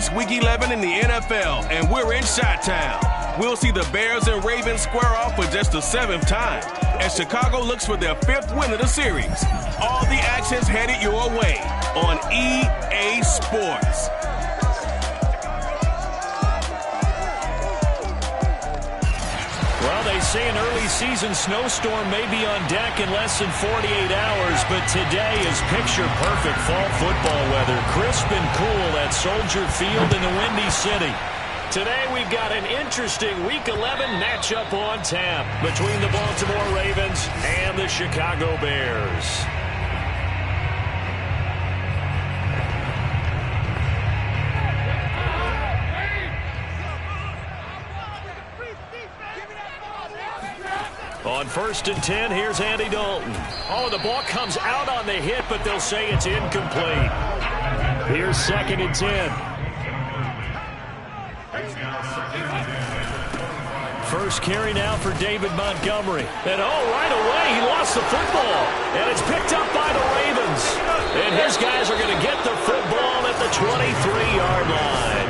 It's Week 11 in the NFL, and we're in Chi-Town. We'll see the Bears and Ravens square off for just the 7th time as Chicago looks for their 5th win of the series. All the action's headed your way on EA Sports. Well, they say an early season snowstorm may be on deck in less than 48 hours, but today is picture-perfect fall football weather. Crisp and cool at Soldier Field in the Windy City. Today we've got an interesting Week 11 matchup on tap between the Baltimore Ravens and the Chicago Bears. On 1st and 10, here's Andy Dalton. Oh, the ball comes out on the hit, but they'll say it's incomplete. Here's 2nd and 10. First carry now for David Montgomery. And right away, he lost the football. And it's picked up by the Ravens. And his guys are going to get the football at the 23-yard line.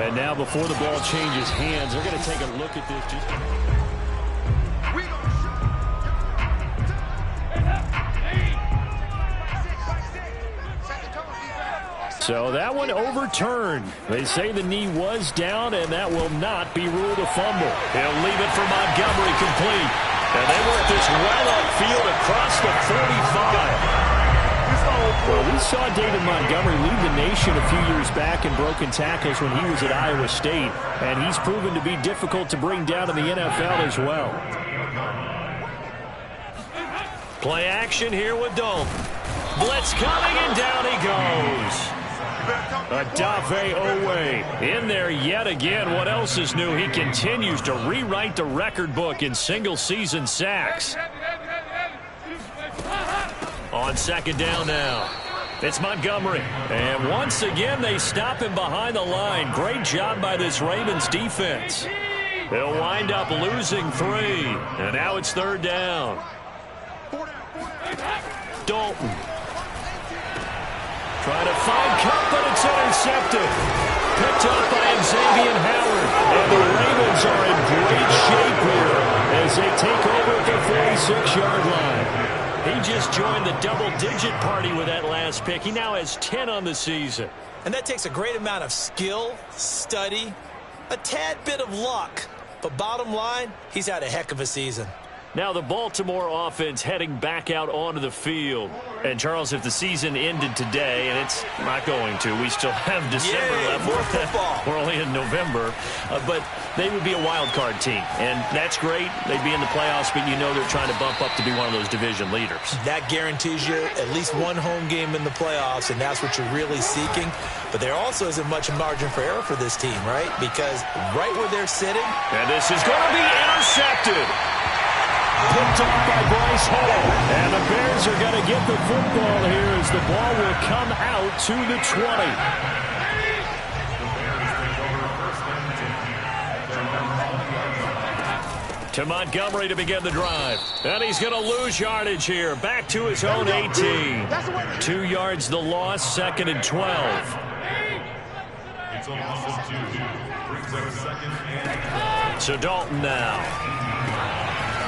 And now before the ball changes hands, they're going to take a look at this. So that one overturned. They say the knee was down, and that will not be ruled a fumble. He'll leave it for Montgomery complete. And they work this well upfield across the 45. Well, we saw David Montgomery lead the nation a few years back in broken tackles when he was at Iowa State, and he's proven to be difficult to bring down in the NFL as well. Play action here with Dalton. Blitz coming, and down he goes. Odafe Oweh in there yet again. What else is new? He continues to rewrite the record book in single-season sacks. On 2nd down now, it's Montgomery. And once again, they stop him behind the line. Great job by this Ravens defense. They'll wind up losing 3. And now it's 3rd down. Dalton. Trying to find Kupp, but it's intercepted. Picked up by Xavier Howard. And the Ravens are in great shape here as they take over at the 46-yard line. He just joined the double-digit party with that last pick. He now has 10 on the season. And that takes a great amount of skill, study, a tad bit of luck. But bottom line, he's had a heck of a season. Now the Baltimore offense heading back out onto the field. And, Charles, if the season ended today, and it's not going to, we still have December left. More football. We're only in November. But they would be a wild card team. And that's great. They'd be in the playoffs, but you know they're trying to bump up to be one of those division leaders. That guarantees you at least one home game in the playoffs, and that's what you're really seeking. But there also isn't much margin for error for this team, right? Because right where they're sitting. And this is going to be intercepted. Picked off by Bryce Hall. And the Bears are going to get the football here as the ball will come out to the 20. To Montgomery to begin the drive. And he's going to lose yardage here. Back to his own 18. 2 yards the loss, 2nd and 12. So Dalton now.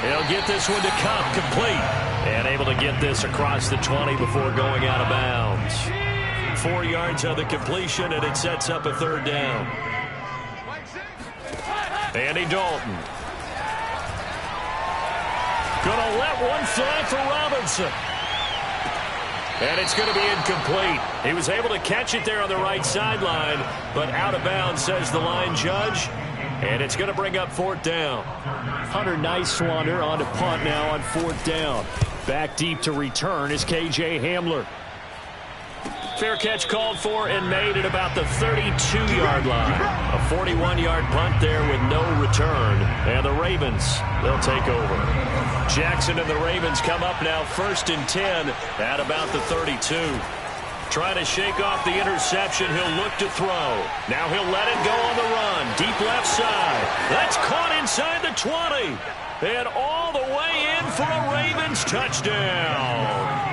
He'll get this one to Kupp, complete. And able to get this across the 20 before going out of bounds. 4 yards on the completion, and it sets up a 3rd down. Andy Dalton. Gonna let one fly for Robinson. And it's going to be incomplete. He was able to catch it there on the right sideline, but out of bounds, says the line judge. And it's going to bring up 4th down. Hunter Nice-Swander on to punt now on 4th down. Back deep to return is K.J. Hamler. Fair catch called for and made at about the 32-yard line. A 41-yard punt there with no return. And the Ravens, they'll take over. Jackson and the Ravens come up now 1st and 10 at about the 32. Trying to shake off the interception. He'll look to throw. Now he'll let it go on the run. Deep left side. That's caught inside the 20. And all the way in for a Ravens touchdown.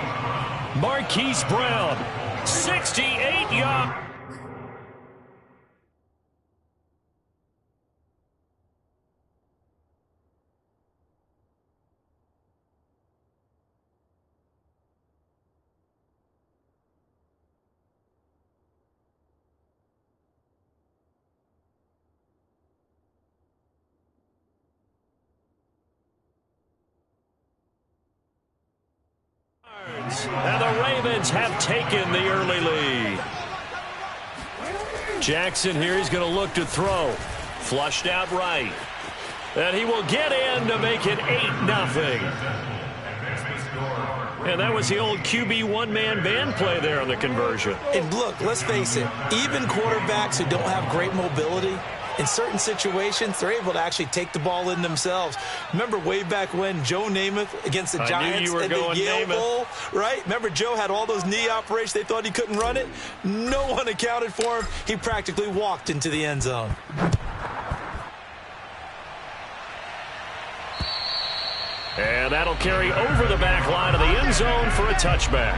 Marquise Brown, 68 yards. And the Ravens have taken the early lead. Jackson here, he's going to look to throw. Flushed out right. And he will get in to make it 8-0. And that was the old QB one-man band play there on the conversion. And look, let's face it, even quarterbacks who don't have great mobility, in certain situations, they're able to actually take the ball in themselves. Remember way back when Joe Namath against the Giants in the Yale Bowl, right? Remember Joe had all those knee operations. They thought he couldn't run it. No one accounted for him. He practically walked into the end zone. And that'll carry over the back line of the end zone for a touchback.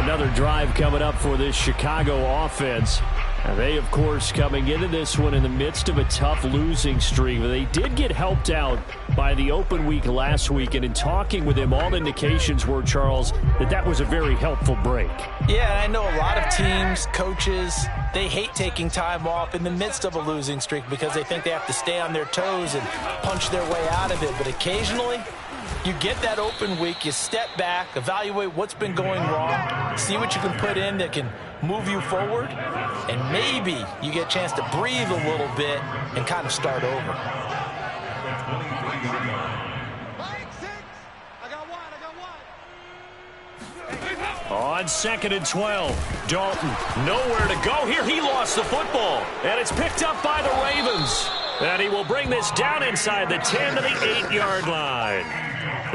Another drive coming up for this Chicago offense. And they, of course, coming into this one in the midst of a tough losing streak. They did get helped out by the open week last week. And in talking with him, all indications were, Charles, that was a very helpful break. Yeah, I know a lot of teams, coaches, they hate taking time off in the midst of a losing streak because they think they have to stay on their toes and punch their way out of it. But occasionally, you get that open week, you step back, evaluate what's been going wrong, see what you can put in that can move you forward, and maybe you get a chance to breathe a little bit and kind of start over. On 2nd and 12, Dalton nowhere to go here. He lost the football, and it's picked up by the Ravens. And he will bring this down inside the 10 to the 8-yard line.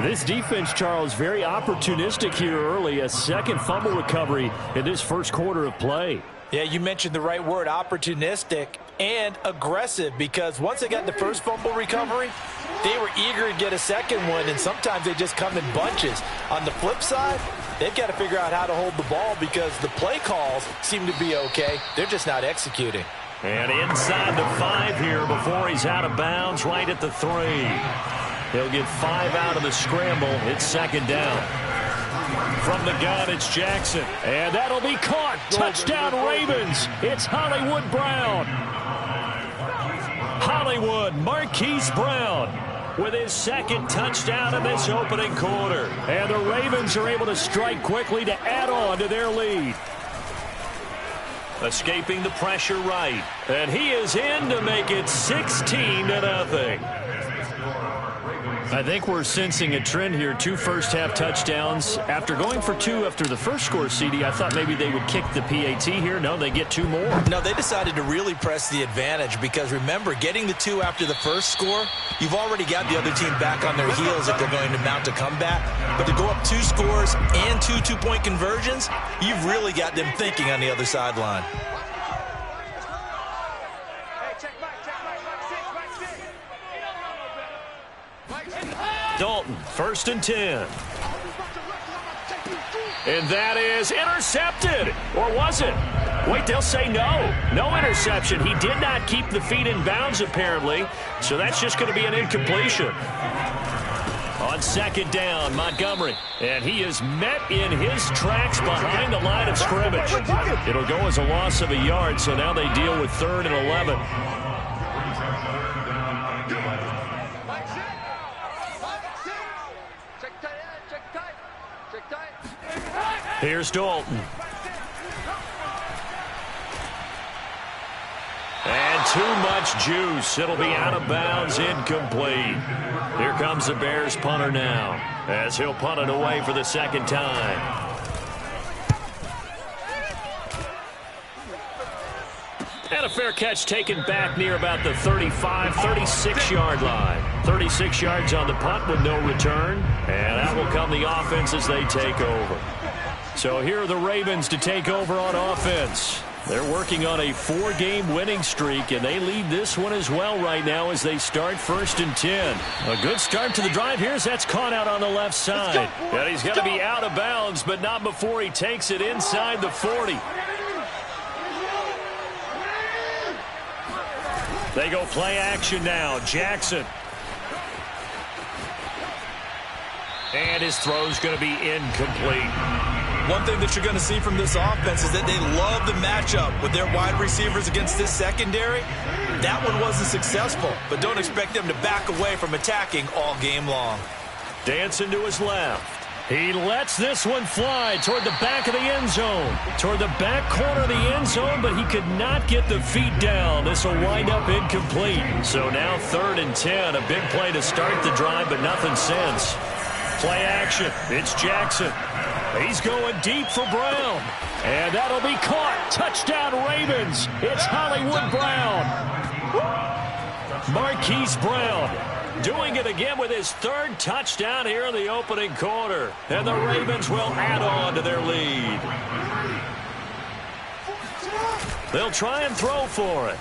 This defense, Charles, very opportunistic here early. A second fumble recovery in this first quarter of play. Yeah, you mentioned the right word, opportunistic and aggressive, because once they got the first fumble recovery, they were eager to get a second one, and sometimes they just come in bunches. On the flip side, they've got to figure out how to hold the ball because the play calls seem to be okay. They're just not executing. And inside the 5 here before he's out of bounds, right at the 3. He'll get 5 out of the scramble. It's second down. From the gun, it's Jackson. And that'll be caught. Touchdown, Ravens. It's Hollywood Brown. Hollywood, Marquise Brown, with his second touchdown in this opening quarter. And the Ravens are able to strike quickly to add on to their lead. Escaping the pressure right. And he is in to make it 16-0. I think we're sensing a trend here. 2 first-half touchdowns. After going for 2 after the first score, CD, I thought maybe they would kick the PAT here. No, they get 2 more. No, they decided to really press the advantage because, remember, getting the 2 after the first score, you've already got the other team back on their heels if they're going to mount a comeback. But to go up 2 scores and 2 two-point conversions, you've really got them thinking on the other sideline. Dalton, 1st and 10. And that is intercepted. Or was it? Wait, they'll say no. No interception. He did not keep the feet in bounds, apparently. So that's just going to be an incompletion. On 2nd down, Montgomery. And he is met in his tracks behind the line of scrimmage. It'll go as a loss of a yard, so now they deal with 3rd and 11. Here's Dalton. And too much juice. It'll be out of bounds, incomplete. Here comes the Bears punter now, as he'll punt it away for the second time. And a fair catch taken back near about the 35, 36-yard line. 36 yards on the punt with no return. And out will come the offense as they take over. So here are the Ravens to take over on offense. They're working on a 4-game winning streak, and they lead this one as well right now as they start 1st and 10. A good start to the drive here as that's caught out on the left side. And he's going to be out of bounds, but not before he takes it inside the 40. They go play action now. Jackson. And his throw's going to be incomplete. One thing that you're going to see from this offense is that they love the matchup with their wide receivers against this secondary. That one wasn't successful, but don't expect them to back away from attacking all game long. Dancing to his left. He lets this one fly toward the back of the end zone. Toward the back corner of the end zone, but he could not get the feet down. This will wind up incomplete. So now 3rd and 10. A big play to start the drive, but nothing since. Play action. It's Jackson. He's going deep for Brown. And that'll be caught. Touchdown Ravens. It's Hollywood Brown. Marquise Brown doing it again with his 3rd touchdown here in the opening quarter. And the Ravens will add on to their lead. They'll try and throw for it.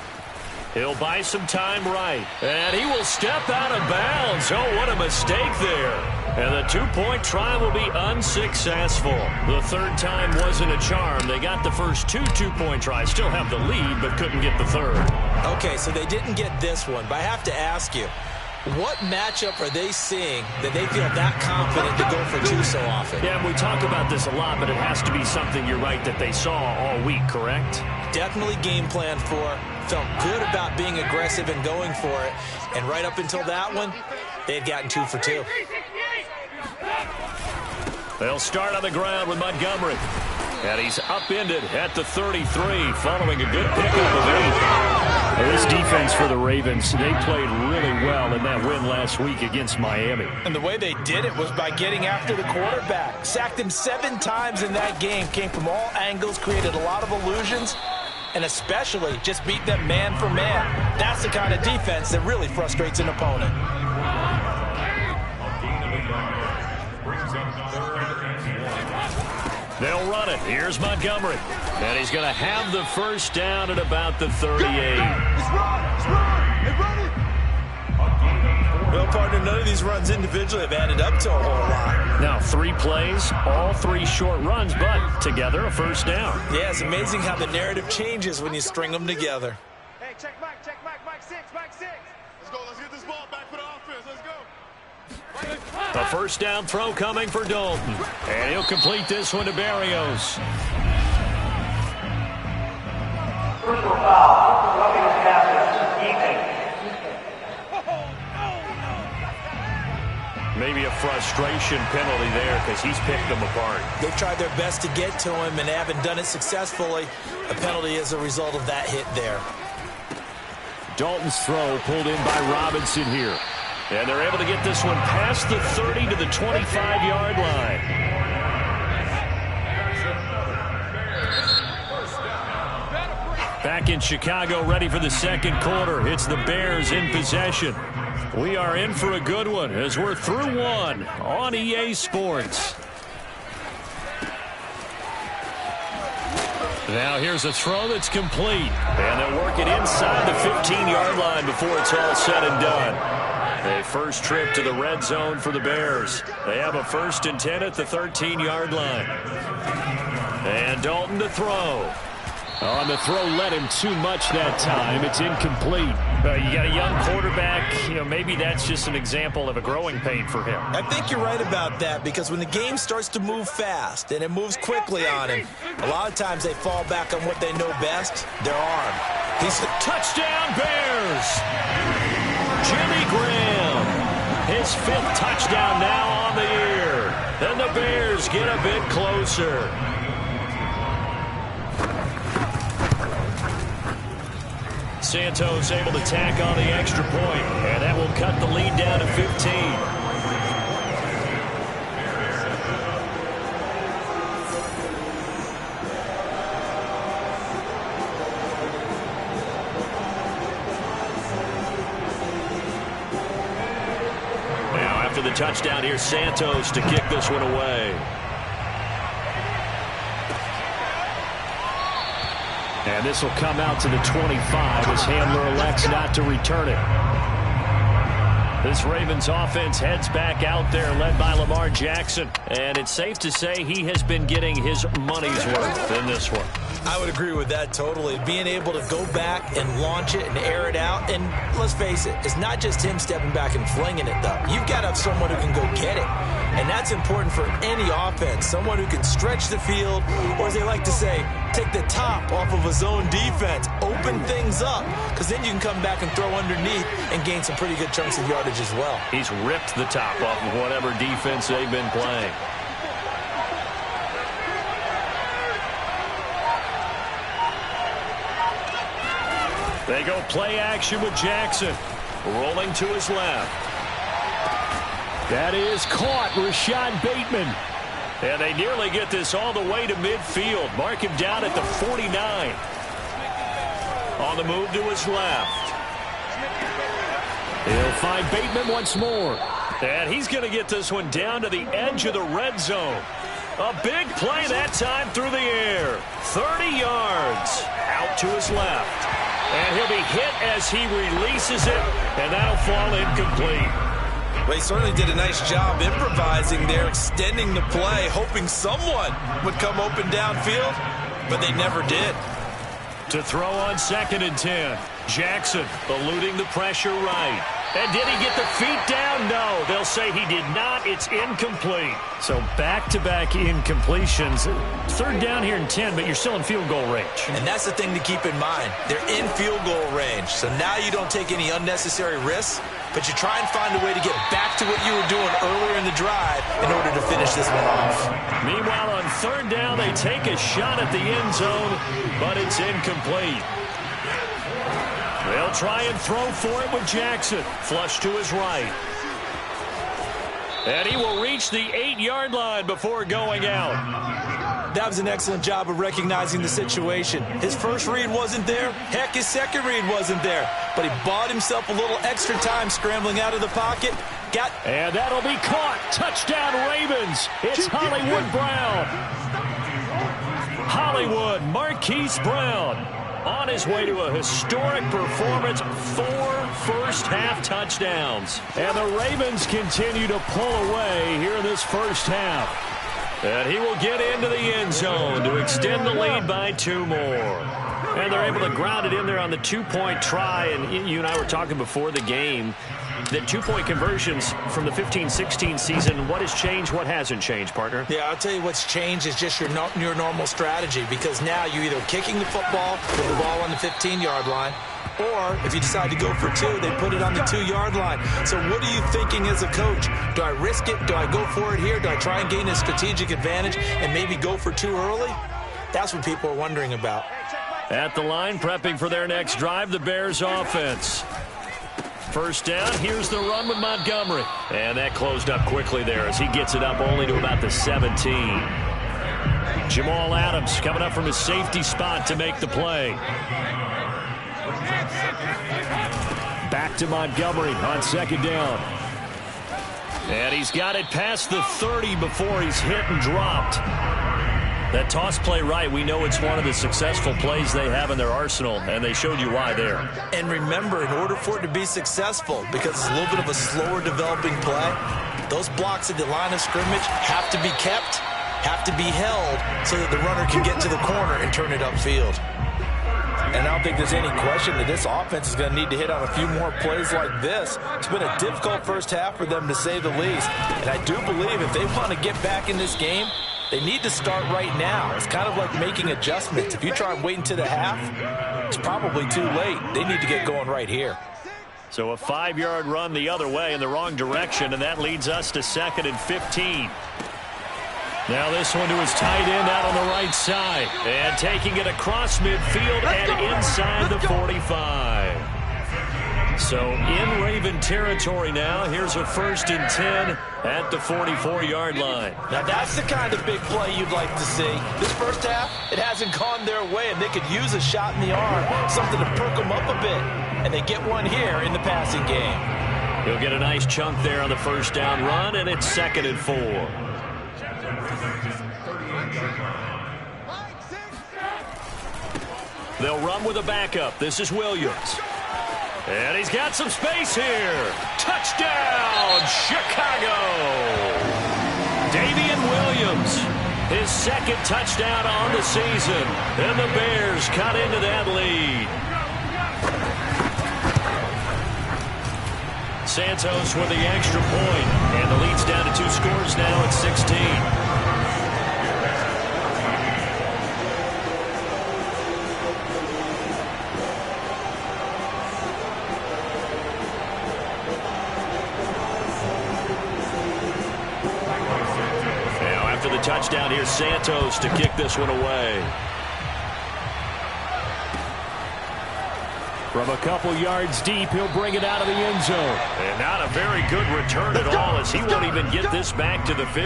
He'll buy some time right. And he will step out of bounds. Oh, what a mistake there. And the 2-point try will be unsuccessful. The 3rd time wasn't a charm. They got the first 2 2-point tries. Still have the lead, but couldn't get the 3rd. Okay, so they didn't get this one, but I have to ask you, what matchup are they seeing that they feel that confident to go for 2 so often? Yeah, we talk about this a lot, but it has to be something, you're right, that they saw all week, correct? Definitely game planned for. Felt good about being aggressive and going for it. And right up until that one, they had gotten 2 for 2. They'll start on the ground with Montgomery. And he's upended at the 33 following a good pickup of 8. This defense for the Ravens, they played really well in that win last week against Miami. And the way they did it was by getting after the quarterback. Sacked him 7 times in that game. Came from all angles, created a lot of illusions, and especially just beat them man for man. That's the kind of defense that really frustrates an opponent. They'll run it. Here's Montgomery. And he's going to have the first down at about the 38. Well, partner, none of these runs individually have added up to a whole lot. Now 3 plays, all 3 short runs, but together a first down. Yeah, it's amazing how the narrative changes when you string them together. Hey, check Mike, Mike 6. Let's go, let's get this ball back for the offense, let's go. A first down throw coming for Dalton. And he'll complete this one to Berrios. Personal foul. Roughing the passer. Maybe a frustration penalty there because he's picked them apart. They've tried their best to get to him and haven't done it successfully. A penalty as a result of that hit there. Dalton's throw pulled in by Robinson here. And they're able to get this one past the 30 to the 25-yard line. Back in Chicago, ready for the second quarter. It's the Bears in possession. We are in for a good one as we're through one on EA Sports. Now here's a throw that's complete. And they'll work it inside the 15-yard line before it's all said and done. A first trip to the red zone for the Bears. They have a 1st and 10 at the 13-yard line. And Dalton to throw. On the throw, led him too much that time. It's incomplete. You got a young quarterback. Maybe that's just an example of a growing pain for him. I think you're right about that because when the game starts to move fast and it moves quickly on him, a lot of times they fall back on what they know best, their arm. He's a touchdown Bears. Jimmy Graham. His 5th touchdown now on the year. And the Bears get a bit closer. Santos able to tack on the extra point, and that will cut the lead down to 15. Now after the touchdown, here's Santos to kick this one away. And this will come out to the 25 as Handler elects not to return it. This Ravens offense heads back out there, led by Lamar Jackson. And it's safe to say he has been getting his money's worth in this one. I would agree with that totally. Being able to go back and launch it and air it out. And let's face it, it's not just him stepping back and flinging it, though. You've got to have someone who can go get it. And that's important for any offense. Someone who can stretch the field, or as they like to say, take the top off of a zone defense, open things up, because then you can come back and throw underneath and gain some pretty good chunks of yardage as well. He's ripped the top off of whatever defense they've been playing. They go play action with Jackson. Rolling to his left. That is caught, Rashad Bateman. And they nearly get this all the way to midfield. Mark him down at the 49. On the move to his left. He'll find Bateman once more. And he's going to get this one down to the edge of the red zone. A big play that time through the air. 30 yards. Out to his left. And he'll be hit as he releases it. And that'll fall incomplete. Well, he certainly did a nice job improvising there, extending the play, hoping someone would come open downfield, but they never did. To throw on 2nd and 10. Jackson eluding the pressure right. And did he get the feet down? No. They'll say he did not. It's incomplete. So back-to-back incompletions. 3rd down here and 10, but you're still in field goal range. And that's the thing to keep in mind. They're in field goal range. So now you don't take any unnecessary risks, but you try and find a way to get back to what you were doing earlier in the drive in order to finish this one off. Meanwhile, on 3rd down, they take a shot at the end zone, but it's incomplete. They'll try and throw for it with Jackson. Flush to his right. And he will reach the 8-yard line before going out. That was an excellent job of recognizing the situation. His first read wasn't there. Heck, his second read wasn't there. But he bought himself a little extra time scrambling out of the pocket. And that'll be caught. Touchdown, Ravens. It's Hollywood Brown. Hollywood Marquise Brown on his way to a historic performance. 4 first-half touchdowns. And the Ravens continue to pull away here in this first half. And he will get into the end zone to extend the lead by 2 more. And they're able to ground it in there on the 2-point try. And you and I were talking before the game that 2-point conversions from the 15-16 season, what has changed, what hasn't changed, partner? Yeah, I'll tell you what's changed is just your normal strategy, because now you're either kicking the football with the ball on the 15-yard line, or if you decide to go for 2, they put it on the 2-yard line. So what are you thinking as a coach? Do I risk it? Do I go for it here? Do I try and gain a strategic advantage and maybe go for 2 early? That's what people are wondering about. At the line, prepping for their next drive, the Bears offense. First down, here's the run with Montgomery. And that closed up quickly there as he gets it up only to about the 17. Jamal Adams coming up from his safety spot to make the play. Back to Montgomery on 2nd down. And he's got it past the 30 before he's hit and dropped. That toss play right, we know it's one of the successful plays they have in their arsenal, and they showed you why there. And remember, in order for it to be successful, because it's a little bit of a slower developing play, those blocks at the line of scrimmage have to be kept, have to be held, so that the runner can get to the corner and turn it upfield. And I don't think there's any question that this offense is going to need to hit on a few more plays like this. It's been a difficult first half for them, to say the least. And I do believe if they want to get back in this game, they need to start right now. It's kind of like making adjustments. If you try and wait until the half, it's probably too late. They need to get going right here. So a 5-yard run the other way in the wrong direction, and that leads us to 2nd and 15. Now this one to his tight end out on the right side. And taking it across midfield and inside the 45. So in Raven territory now. Here's a 1st and 10 at the 44-yard line. Now that's the kind of big play you'd like to see. This first half, it hasn't gone their way, and they could use a shot in the arm, something to perk them up a bit. And they get one here in the passing game. He'll get a nice chunk there on the first down run, and it's 2nd and 4. They'll run with a backup. This is Williams. And he's got some space here. Touchdown, Chicago! Damian Williams, his second touchdown on the season. And the Bears cut into that lead. Santos with the extra point. And the lead's down to 2 scores now at 16. Touchdown, here's Santos to kick this one away. From a couple yards deep, he'll bring it out of the end zone. And not a very good return at all, as he won't even get this back to the 15.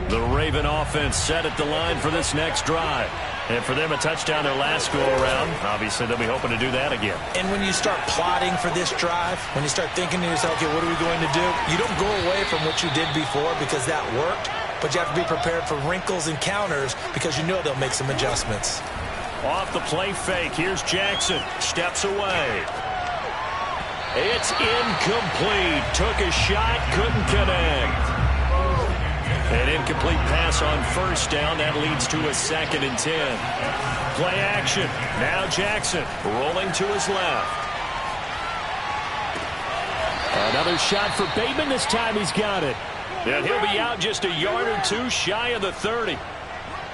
The Raven offense set at the line for this next drive. And for them, a touchdown their last go-around. Obviously, they'll be hoping to do that again. And when you start plotting for this drive, when you start thinking to yourself, okay, what are we going to do? You don't go away from what you did before because that worked, but you have to be prepared for wrinkles and counters because you know they'll make some adjustments. Off the play fake, here's Jackson. Steps away. It's incomplete. Took a shot, couldn't connect. An incomplete pass on first down. That leads to a 2nd and 10. Play action. Now Jackson rolling to his left. Another shot for Bateman. This time he's got it. And he'll be out just a yard or 2 shy of the 30.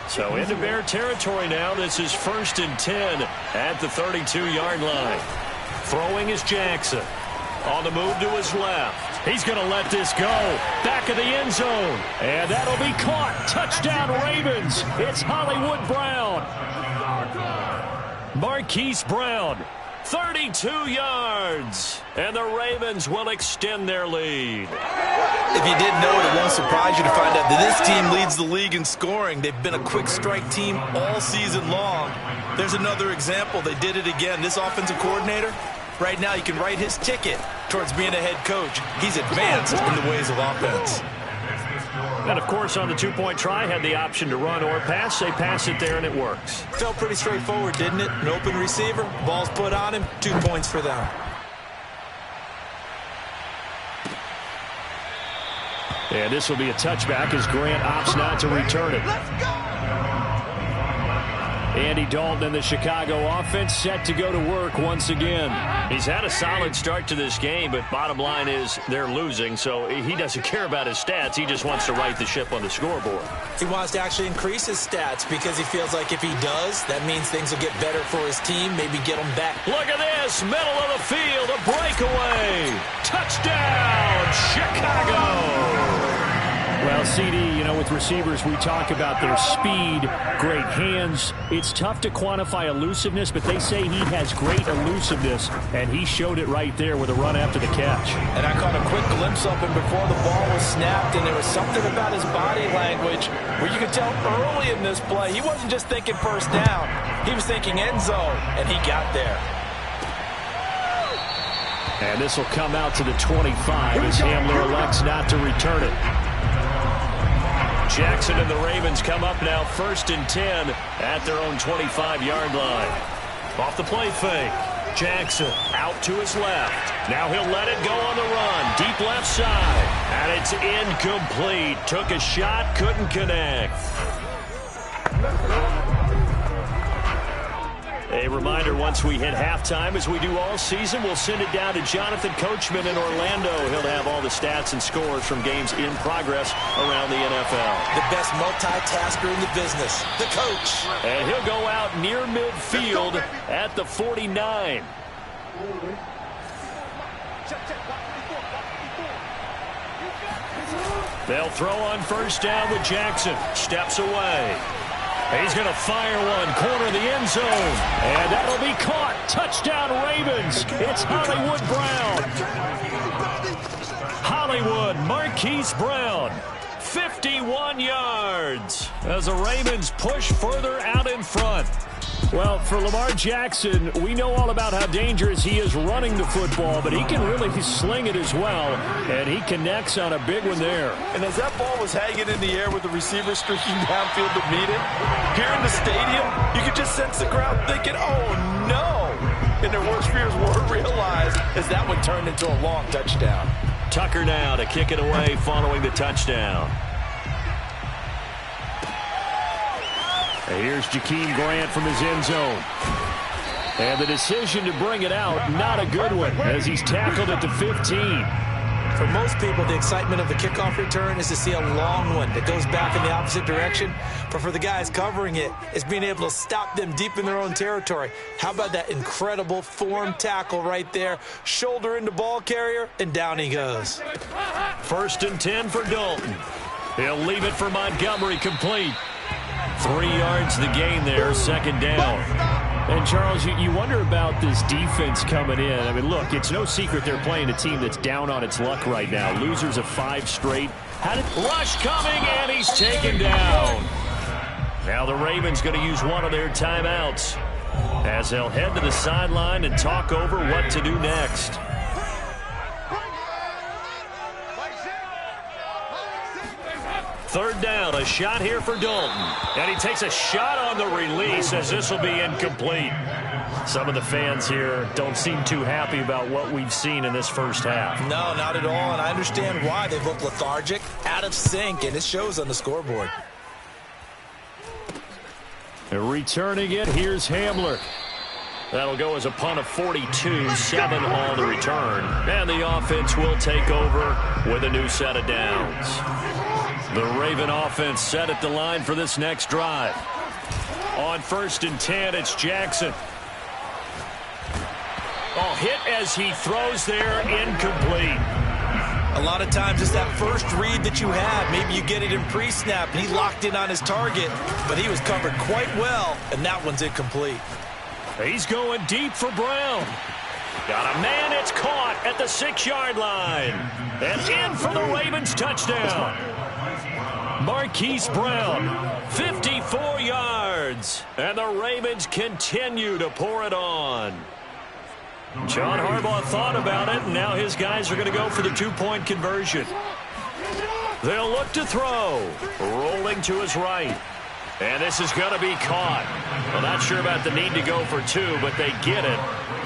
So into Bear territory now. This is 1st and 10 at the 32-yard line. Throwing is Jackson. On the move to his left. He's going to let this go. Back of the end zone. And that'll be caught. Touchdown Ravens. It's Hollywood Brown. Marquise Brown. 32 yards. And the Ravens will extend their lead. If you didn't know it, it won't surprise you to find out that this team leads the league in scoring. They've been a quick strike team all season long. There's another example. They did it again. This offensive coordinator, right now, you can write his ticket towards being a head coach. He's advanced in the ways of offense. And, of course, on the 2-point try, had the option to run or pass. They pass it there, and it works. Felt pretty straightforward, didn't it? An open receiver, ball's put on him, 2 points for them. And this will be a touchback as Grant opts not to return it. Let's go! Andy Dalton and the Chicago offense set to go to work once again. He's had a solid start to this game, but bottom line is they're losing, so he doesn't care about his stats. He just wants to right the ship on the scoreboard. He wants to actually increase his stats because he feels like if he does, that means things will get better for his team, maybe get them back. Look at this, middle of the field, a breakaway. Touchdown, Chicago. Well, CD, you know, with receivers, we talk about their speed, great hands. It's tough to quantify elusiveness, but they say he has great elusiveness, and he showed it right there with a run after the catch. And I caught a quick glimpse of him before the ball was snapped, and there was something about his body language where you could tell early in this play, he wasn't just thinking first down. He was thinking end zone, and he got there. And this will come out to the 25 as Hamler elects not to return it. Jackson and the Ravens come up now 1st and 10 at their own 25-yard line. Off the play fake. Jackson out to his left. Now he'll let it go on the run. Deep left side. And it's incomplete. Took a shot, couldn't connect. A reminder, once we hit halftime, as we do all season, we'll send it down to Jonathan Coachman in Orlando. He'll have all the stats and scores from games in progress around the NFL. The best multitasker in the business, the coach. And he'll go out near midfield at the 49. They'll throw on first down with Jackson. Steps away. He's going to fire one, corner of the end zone. And that'll be caught. Touchdown, Ravens. It's Hollywood Brown. Hollywood, Marquise Brown. 51 yards as the Ravens push further out in front. Well, for Lamar Jackson, we know all about how dangerous he is running the football, but he can really sling it as well, and he connects on a big one there. And as that ball was hanging in the air with the receiver streaking downfield to meet it, here in the stadium, you could just sense the crowd thinking, oh, no. And their worst fears were realized as that one turned into a long touchdown. Tucker now to kick it away following the touchdown. Here's Jakeem Grant from his end zone. And the decision to bring it out, not a good one, as he's tackled at the 15. For most people, the excitement of the kickoff return is to see a long one that goes back in the opposite direction. But for the guys covering it, it's being able to stop them deep in their own territory. How about that incredible form tackle right there? Shoulder into ball carrier, and down he goes. 1st and 10 for Dalton. He'll leave it for Montgomery, complete. 3 yards the gain there, 2nd down. And, Charles, you wonder about this defense coming in. I mean, look, it's no secret they're playing a team that's down on its luck right now. Losers of 5 straight. Rush coming, and he's taken down. Now the Ravens going to use one of their timeouts as they'll head to the sideline and talk over what to do next. Third down, a shot here for Dalton. And he takes a shot on the release as this will be incomplete. Some of the fans here don't seem too happy about what we've seen in this first half. No, not at all, and I understand why. They've looked lethargic, out of sync, and it shows on the scoreboard. Returning it, here's Hamler. That'll go as a punt of 42, 7 on the return. And the offense will take over with a new set of downs. The Raven offense set at the line for this next drive. On 1st and 10, it's Jackson. Oh, hit as he throws there, incomplete. A lot of times it's that first read that you have. Maybe you get it in pre-snap, and he locked in on his target, but he was covered quite well, and that one's incomplete. He's going deep for Brown. Got a man, it's caught at the 6-yard line. And in for the Ravens touchdown. Marquise Brown, 54 yards. And the Ravens continue to pour it on. John Harbaugh thought about it, and now his guys are going to go for the 2-point conversion. They'll look to throw. Rolling to his right. And this is going to be caught. Well, not sure about the need to go for 2, but they get it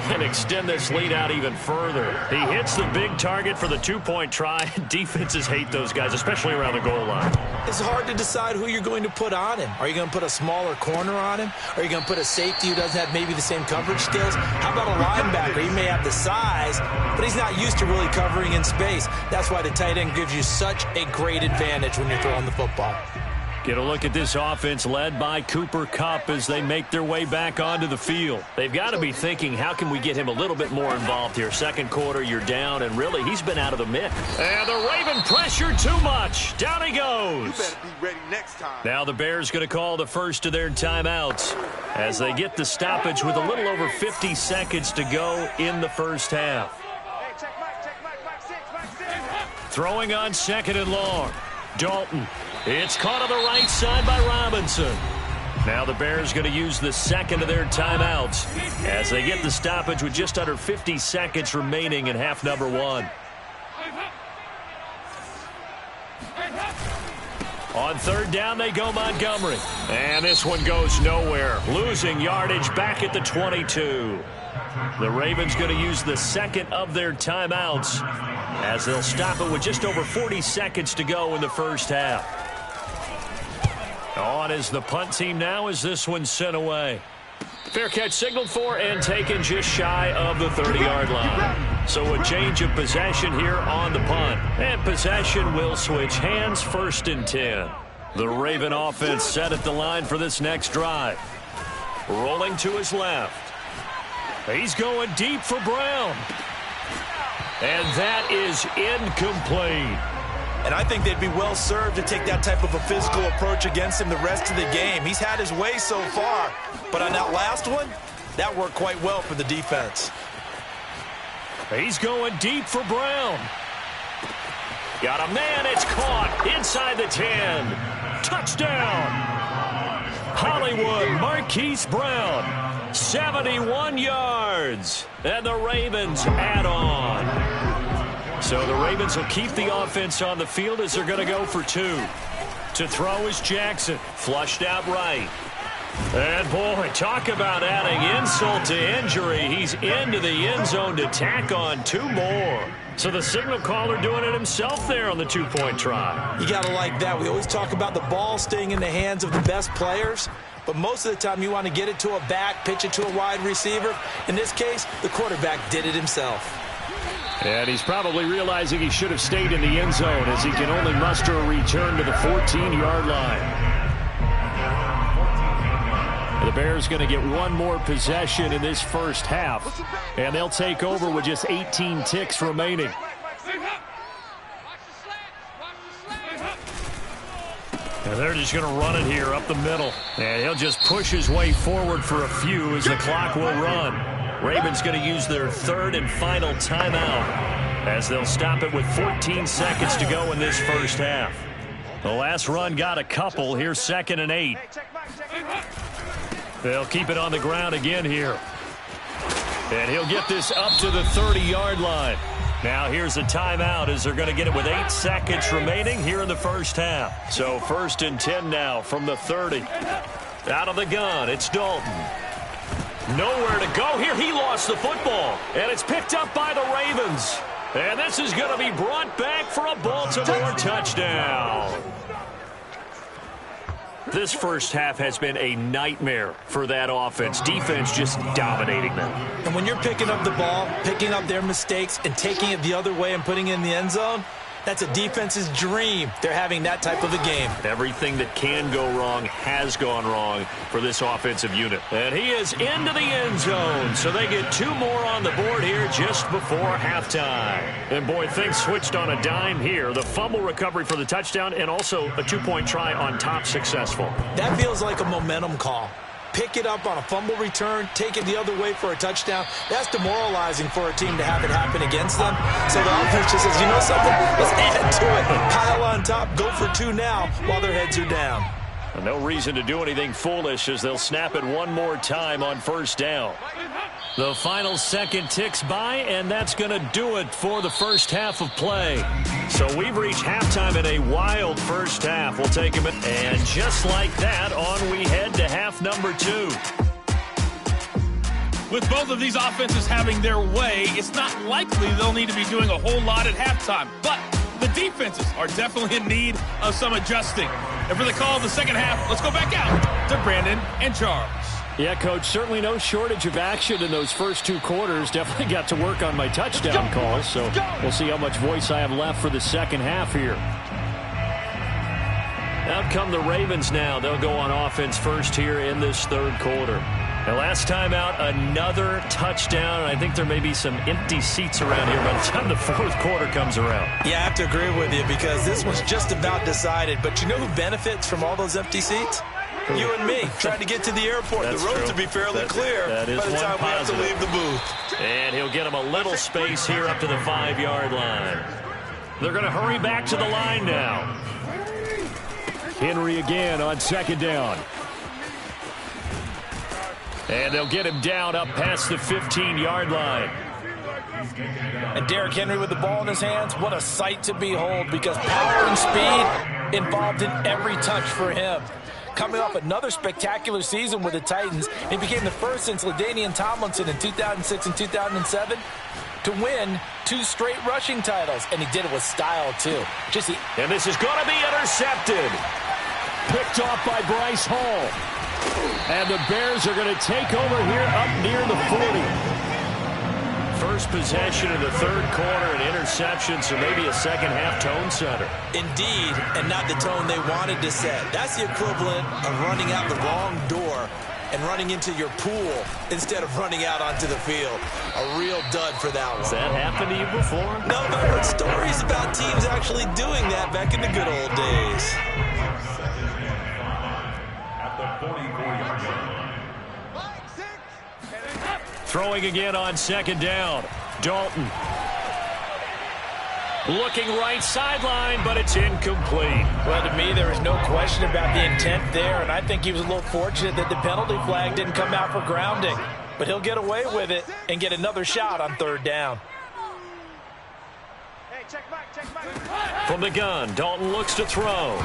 and extend this lead out even further. He hits the big target for the 2-point try. Defenses hate those guys, especially around the goal line. It's hard to decide who you're going to put on him. Are you going to put a smaller corner on him? Are you going to put a safety who doesn't have maybe the same coverage skills? How about a linebacker? He may have the size, but he's not used to really covering in space. That's why the tight end gives you such a great advantage when you're throwing the football. Get a look at this offense led by Cooper Kupp as they make their way back onto the field. They've got to be thinking, how can we get him a little bit more involved here? Second quarter, you're down, and really, he's been out of the mix. And the Raven pressure too much. Down he goes. You better be ready next time. Now the Bears going to call the first of their timeouts as they get the stoppage with a little over 50 seconds to go in the first half. Hey, check Mike 6. Throwing on 2nd and long. Dalton. It's caught on the right side by Robinson. Now the Bears going to use the second of their timeouts as they get the stoppage with just under 50 seconds remaining in half number 1. On 3rd down, they go Montgomery. And this one goes nowhere. Losing yardage back at the 22. The Ravens going to use the second of their timeouts as they'll stop it with just over 40 seconds to go in the first half. On is the punt team now as this one's sent away. Fair catch signaled for and taken just shy of the 30-yard line. So a change of possession here on the punt. And possession will switch hands, 1st and 10. The Raven offense set at the line for this next drive. Rolling to his left. He's going deep for Brown. And that is incomplete. And I think they'd be well served to take that type of a physical approach against him the rest of the game. He's had his way so far, but on that last one, that worked quite well for the defense. He's going deep for Brown. Got a man, it's caught inside the 10. Touchdown. Hollywood Marquise Brown, 71 yards. And the Ravens add on. So the Ravens will keep the offense on the field as they're going to go for 2. To throw is Jackson. Flushed out right. And, boy, talk about adding insult to injury. He's into the end zone to tack on 2 more. So the signal caller doing it himself there on the 2-point try. You got to like that. We always talk about the ball staying in the hands of the best players, but most of the time you want to get it to a back, pitch it to a wide receiver. In this case, the quarterback did it himself. And he's probably realizing he should have stayed in the end zone as he can only muster a return to the 14-yard line. The Bears going to get one more possession in this first half, and they'll take over with just 18 ticks remaining. And they're just going to run it here up the middle, and he'll just push his way forward for a few as the clock will run. Ravens going to use their 3rd and final timeout as they'll stop it with 14 seconds to go in this first half. The last run got a couple. Here's 2nd and 8. They'll keep it on the ground again here. And he'll get this up to the 30-yard line. Now here's a timeout as they're going to get it with 8 seconds remaining here in the first half. So 1st and 10 now from the 30. Out of the gun, it's Dalton. Nowhere to go here. He lost the football. And it's picked up by the Ravens. And this is going to be brought back for a Baltimore touchdown. This first half has been a nightmare for that offense. Defense just dominating them. And when you're picking up the ball, picking up their mistakes, and taking it the other way and putting it in the end zone, that's a defense's dream. They're having that type of a game. Everything that can go wrong has gone wrong for this offensive unit. And he is into the end zone, so they get 2 more on the board here just before halftime. And, boy, things switched on a dime here. The fumble recovery for the touchdown and also a 2-point try on top successful. That feels like a momentum call. Pick it up on a fumble return, take it the other way for a touchdown. That's demoralizing for a team to have it happen against them. So the offense just says, you know something? Let's add to it. Pile on top, go for 2 now while their heads are down. And no reason to do anything foolish as they'll snap it one more time on 1st down. The final second ticks by, and that's going to do it for the first half of play. So we've reached halftime in a wild first half. We'll take him in. And just like that, on we head to half number 2. With both of these offenses having their way, it's not likely they'll need to be doing a whole lot at halftime. But the defenses are definitely in need of some adjusting. And for the call of the second half, let's go back out to Brandon and Charles. Yeah, Coach, certainly no shortage of action in those first 2 quarters. Definitely got to work on my touchdown calls, so we'll see how much voice I have left for the second half here. Out come the Ravens now. They'll go on offense first here in this 3rd quarter. And last time out, another touchdown. And I think there may be some empty seats around here by the time the 4th quarter comes around. Yeah, I have to agree with you because this was just about decided. But you know who benefits from all those empty seats? You and me, trying to get to the airport. That's the road true. to be fairly clear by the time we have to leave the booth. And he'll get him a little space here up to the 5-yard line. They're going to hurry back to the line now. Henry again on 2nd down. And they'll get him down up past the 15-yard line. And Derrick Henry with the ball in his hands, what a sight to behold because power and speed involved in every touch for him. Coming off another spectacular season with the Titans, he became the first since LaDainian Tomlinson in 2006 and 2007 to win 2 straight rushing titles, and he did it with style too. And this is going to be intercepted. Picked off by Bryce Hall. And the Bears are going to take over here up near the 40. First possession in the 3rd quarter, an interception, so maybe a second-half tone setter. Indeed, and not the tone they wanted to set. That's the equivalent of running out the wrong door and running into your pool instead of running out onto the field. A real dud for that one. Has that happened to you before? No, but I heard stories about teams actually doing that back in the good old days. Throwing again on 2nd down. Dalton. Looking right sideline, but it's incomplete. Well, to me, there was no question about the intent there, and I think he was a little fortunate that the penalty flag didn't come out for grounding. But he'll get away with it and get another shot on third down. Hey, check back. From the gun, Dalton looks to throw.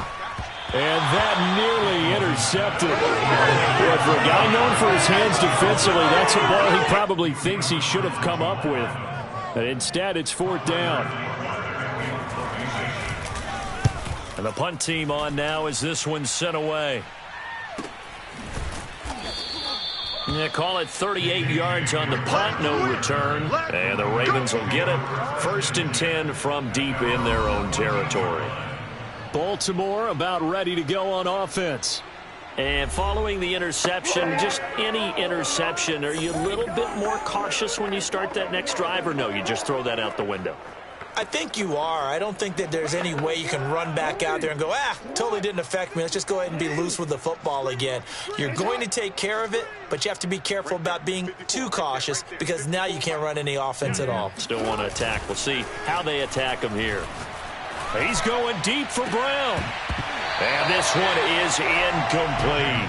And that nearly intercepted. Boy, for a guy known for his hands defensively, that's a ball he probably thinks he should have come up with. But instead, it's fourth down. And the punt team on now as this one's sent away. Yeah, call it 38 yards on the punt, no return. And the Ravens will get it. 1st and 10 from deep in their own territory. Baltimore about ready to go on offense. And following the interception, just any interception, are you a little bit more cautious when you start that next drive, or no, you just throw that out the window? I think you are. I don't think that there's any way you can run back out there and go, totally didn't affect me. Let's just go ahead and be loose with the football again. You're going to take care of it, but you have to be careful about being too cautious because now you can't run any offense at all. Still want to attack. We'll see how they attack him here. He's going deep for Brown. And this one is incomplete.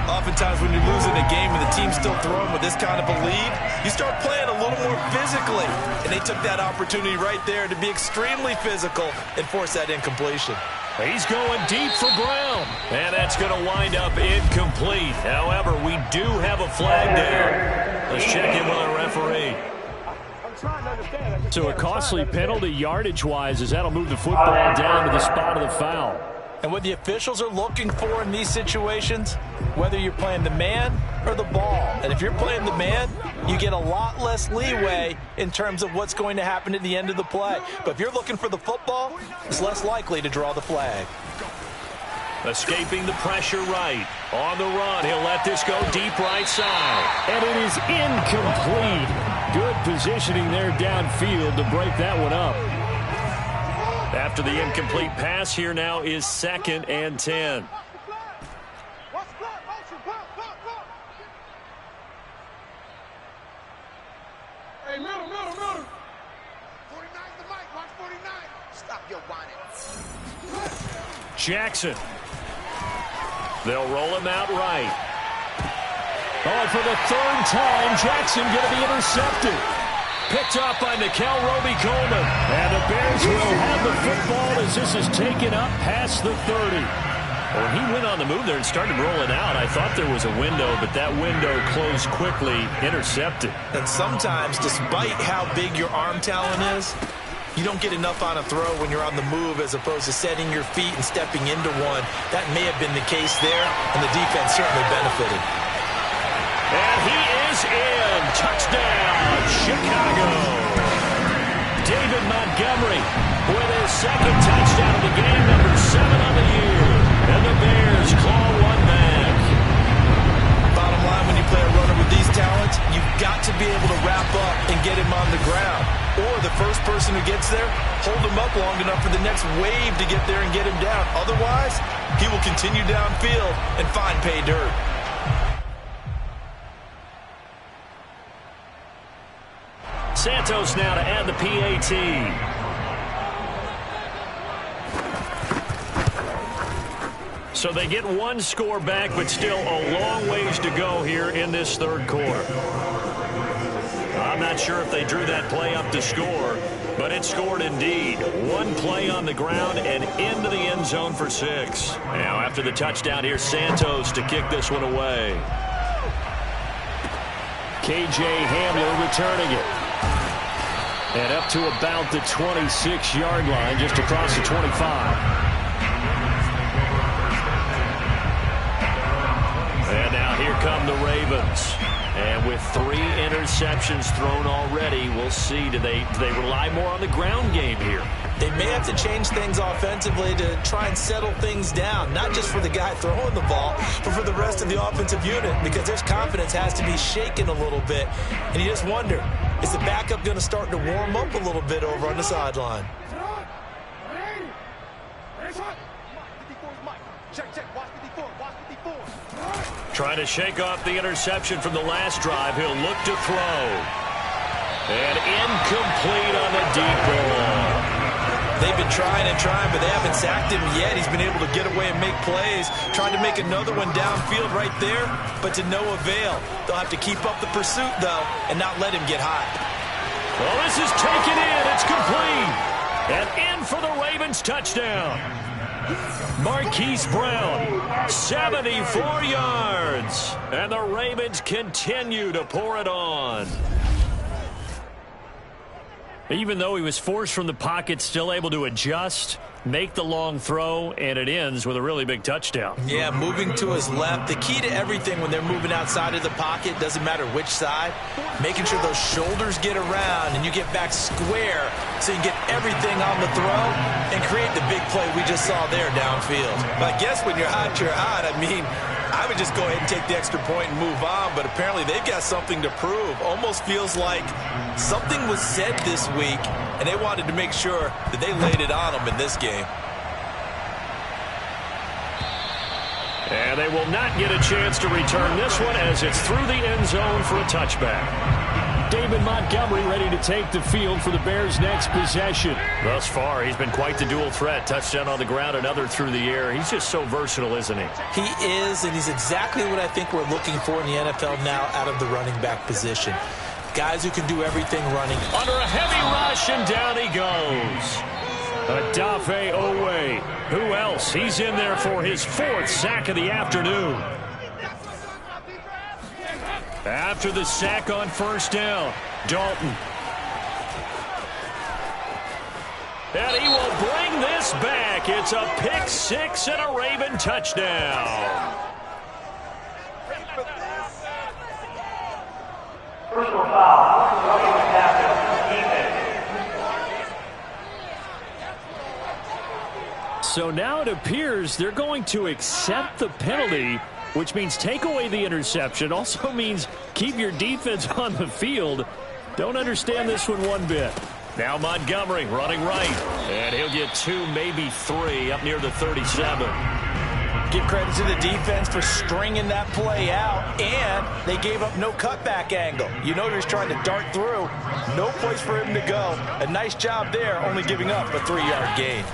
Oftentimes when you're losing a game and the team's still throwing with this kind of a lead, you start playing a little more physically. And they took that opportunity right there to be extremely physical and force that incompletion. He's going deep for Brown. And that's going to wind up incomplete. However, we do have a flag there. Let's check in with our referee. So a costly penalty yardage-wise as that'll move the football down to the spot of the foul. And what the officials are looking for in these situations, whether you're playing the man or the ball. And if you're playing the man, you get a lot less leeway in terms of what's going to happen at the end of the play. But if you're looking for the football, it's less likely to draw the flag. Escaping the pressure right. On the run, he'll let this go deep right side. And it is incomplete. Good positioning there downfield to break that one up. After the incomplete pass, here now is 2nd and 10. Hey, middle. 49's the mic. Watch 49. Stop your whining. Jackson. They'll roll him out right. Oh, for the 3rd time, Jackson going to be intercepted. Picked off by Nickel Roby-Coleman. And the Bears will have the football as this is taken up past the 30. When he went on the move there and started rolling out, I thought there was a window, but that window closed quickly, intercepted. And sometimes, despite how big your arm talent is, you don't get enough on a throw when you're on the move as opposed to setting your feet and stepping into one. That may have been the case there, and the defense certainly benefited. And he is in. Touchdown, Chicago. David Montgomery with his 2nd touchdown of the game, number 7 on the year. And the Bears claw one back. Bottom line, when you play a runner with these talents, you've got to be able to wrap up and get him on the ground. Or the first person who gets there, hold him up long enough for the next wave to get there and get him down. Otherwise, he will continue downfield and find pay dirt. Santos now to add the PAT. So they get one score back, but still a long ways to go here in this 3rd quarter. I'm not sure if they drew that play up to score, but it scored indeed. One play on the ground and into the end zone for 6. Now after the touchdown, here's Santos to kick this one away. KJ Hamler returning it. And up to about the 26-yard line, just across the 25. And now here come the Ravens. And with 3 interceptions thrown already, we'll see. Do they rely more on the ground game here? They may have to change things offensively to try and settle things down, not just for the guy throwing the ball, but for the rest of the offensive unit, because their confidence has to be shaken a little bit. And you just wonder, is the backup going to start to warm up a little bit over on the sideline? Trying to shake off the interception from the last drive. He'll look to throw. And incomplete on the deep ball. They've been trying and trying, but they haven't sacked him yet. He's been able to get away and make plays. Tried to make another one downfield right there, but to no avail. They'll have to keep up the pursuit, though, and not let him get high. Well, this is taken in. It's complete. And in for the Ravens touchdown. Marquise Brown, 74 yards. And the Ravens continue to pour it on. Even though he was forced from the pocket, still able to adjust, make the long throw, and it ends with a really big touchdown. Yeah, moving to his left. The key to everything when they're moving outside of the pocket, doesn't matter which side, making sure those shoulders get around and you get back square so you can get everything on the throw and create the big play we just saw there downfield. But I guess when you're hot, you're hot. I mean, I would just go ahead and take the extra point and move on, but apparently they've got something to prove. Almost feels like something was said this week, and they wanted to make sure that they laid it on them in this game. And they will not get a chance to return this one as it's through the end zone for a touchback. David Montgomery ready to take the field for the Bears' next possession. Thus far, he's been quite the dual threat. Touchdown on the ground, another through the air. He's just so versatile, isn't he? He is, and he's exactly what I think we're looking for in the NFL now out of the running back position. Guys who can do everything running. Under a heavy rush, and down he goes. Odafe Oweh. Who else? He's in there for his 4th sack of the afternoon. After the sack on first down, Dalton. And he will bring this back. It's a pick 6 and a Raven touchdown. Personal foul. Roughing the passer. Defense. So now it appears they're going to accept the penalty, which means take away the interception. Also means keep your defense on the field. Don't understand this one bit. Now Montgomery running right. And he'll get 2, maybe 3 up near the 37. Give credit to the defense for stringing that play out, and they gave up no cutback angle. You know he was trying to dart through. No place for him to go. A nice job there, only giving up a 3-yard gain.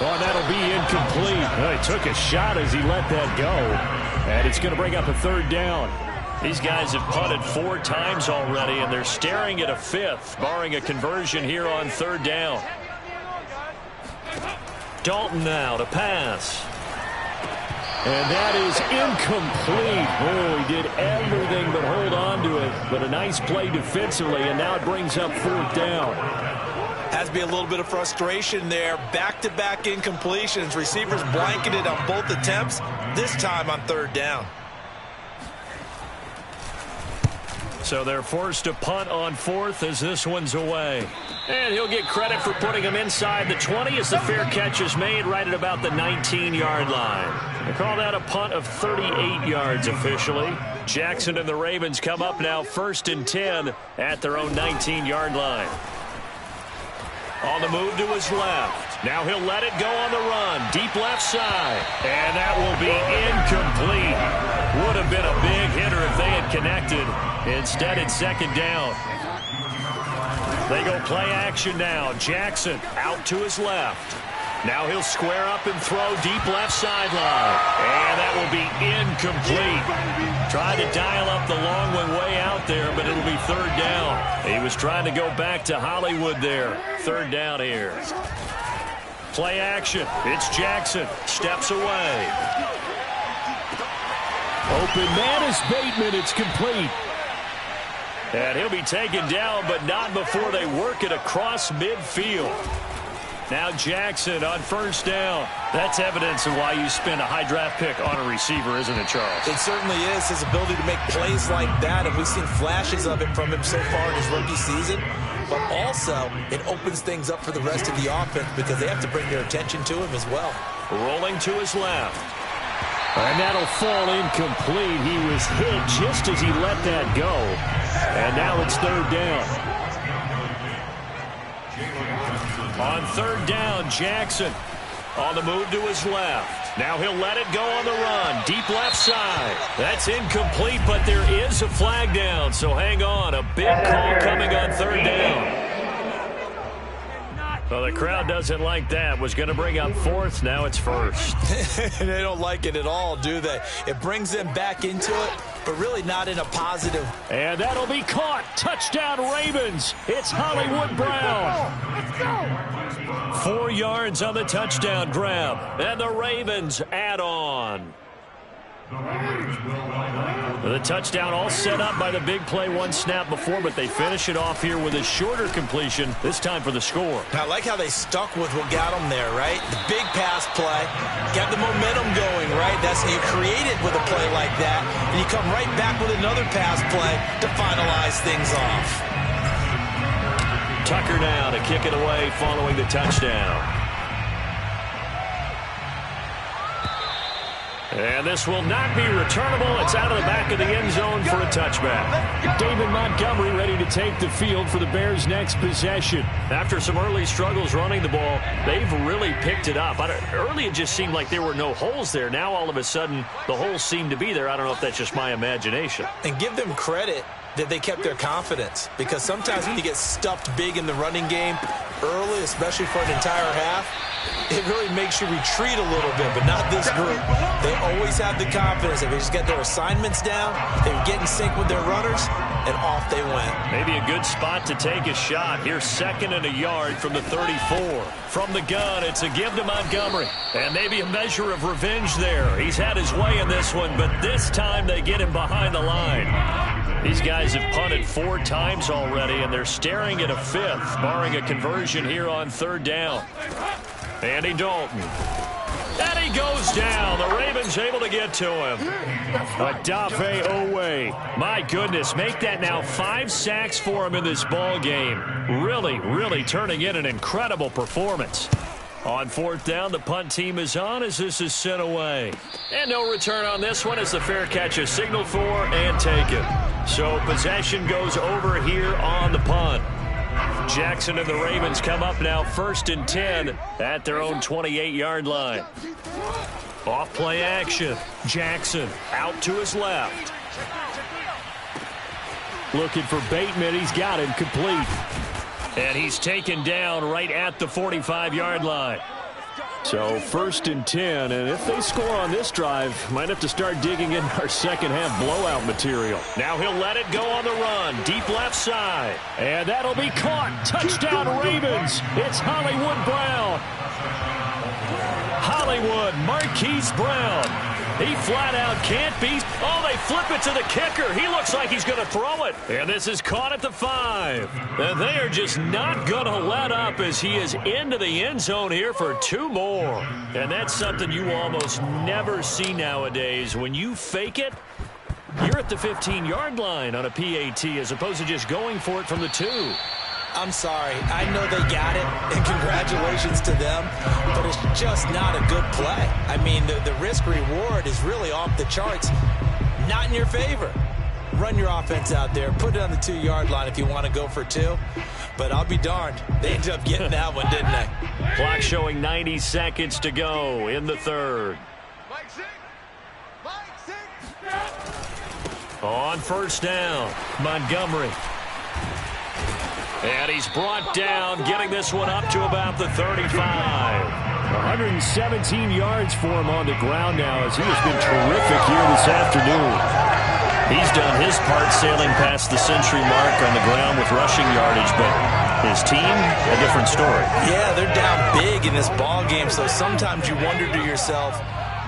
Oh, that'll be incomplete. Well, he took a shot as he let that go. And it's going to bring up a 3rd down. These guys have punted 4 times already, and they're staring at a 5th, barring a conversion here on 3rd down. Dalton now to pass. And that is incomplete. Oh, he did everything but hold on to it. But a nice play defensively, and now it brings up 4th down. Has to be a little bit of frustration there. Back-to-back incompletions. Receivers blanketed on both attempts, this time on 3rd down. So they're forced to punt on 4th as this one's away. And he'll get credit for putting him inside the 20 as the fair catch is made right at about the 19-yard line. They call that a punt of 38 yards officially. Jackson and the Ravens come up now 1st and 10 at their own 19-yard line. On the move to his left. Now he'll let it go on the run. Deep left side. And that will be incomplete. Would have been a big hitter if they had connected. Instead, it's 2nd down. They go play action now. Jackson out to his left. Now he'll square up and throw deep left sideline. And that will be incomplete. Tried to dial up the long one way out there, but it'll be 3rd down. He was trying to go back to Hollywood there. 3rd down here. Play action. It's Jackson. Steps away. Open man is Bateman. It's complete. And he'll be taken down, but not before they work it across midfield. Now Jackson on 1st down. That's evidence of why you spend a high draft pick on a receiver, isn't it, Charles? It certainly is. His ability to make plays like that, and we've seen flashes of it from him so far in his rookie season. But also, it opens things up for the rest of the offense because they have to bring their attention to him as well. Rolling to his left. And that'll fall incomplete. He was hit just as he let that go. And now it's 3rd down. On 3rd down, Jackson on the move to his left. Now he'll let it go on the run. Deep left side. That's incomplete, but there is a flag down. So hang on. A big call coming on 3rd down. Well, the crowd doesn't like that. Was going to bring up fourth. Now it's first. They don't like it at all, do they? It brings them back into it, but really not in a positive. And that'll be caught. Touchdown, Ravens. It's Hollywood Brown. 4 yards on the touchdown grab. And the Ravens add on. The touchdown all set up by the big play one snap before, but they finish it off here with a shorter completion, this time for the score. I like how they stuck with what got them there, right? The big pass play, got the momentum going, right? That's you create it with a play like that, and you come right back with another pass play to finalize things off. Tucker now to kick it away following the touchdown. And this will not be returnable. It's out of the back of the end zone for a touchback. David Montgomery ready to take the field for the Bears' next possession. After some early struggles running the ball, they've really picked it up. Early it just seemed like there were no holes there. Now all of a sudden the holes seem to be there. I don't know if that's just my imagination. And give them credit that they kept their confidence, because sometimes when you get stuffed big in the running game early, especially for an entire half, it really makes you retreat a little bit, but not this group. They always have the confidence. If they just get their assignments down, they get in sync with their runners, and off they went. Maybe a good spot to take a shot. Here's 2nd and a yard from the 34. From the gun, it's a give to Montgomery. And maybe a measure of revenge there. He's had his way in this one, but this time they get him behind the line. These guys have punted 4 times already, and they're staring at a 5th, barring a conversion here on 3rd down. Andy Dalton. And he goes down. The Ravens able to get to him. Odafe Oweh. My goodness, make that now 5 sacks for him in this ball game. Really, really turning in an incredible performance. On 4th down, the punt team is on as this is sent away. And no return on this one as the fair catch is signaled for and taken. So possession goes over here on the punt. Jackson and the Ravens come up now 1st and 10 at their own 28-yard line. Off play action. Jackson out to his left. Looking for Bateman. He's got him complete. And he's taken down right at the 45-yard line. So 1st and 10, and if they score on this drive, might have to start digging in our second-half blowout material. Now he'll let it go on the run, deep left side. And that'll be caught. Touchdown, Ravens. It's Hollywood Brown. Hollywood, Marquise Brown. He flat out can't be. Oh, they flip it to the kicker. He looks like he's going to throw it. And this is caught at the 5. And they are just not going to let up as he is into the end zone here for 2 more. And that's something you almost never see nowadays. When you fake it, you're at the 15-yard line on a PAT as opposed to just going for it from the 2. I'm sorry. I know they got it, and congratulations to them, but it's just not a good play. I mean, the risk-reward is really off the charts, not in your favor. Run your offense out there. Put it on the 2-yard line if you want to go for 2, but I'll be darned. They ended up getting that one, didn't they? Clock showing 90 seconds to go in the 3rd. On 1st down, Montgomery. And he's brought down, getting this one up to about the 35. 117 yards for him on the ground now as he has been terrific here this afternoon. He's done his part sailing past the century mark on the ground with rushing yardage, but his team, a different story. Yeah, they're down big in this ball game, so sometimes you wonder to yourself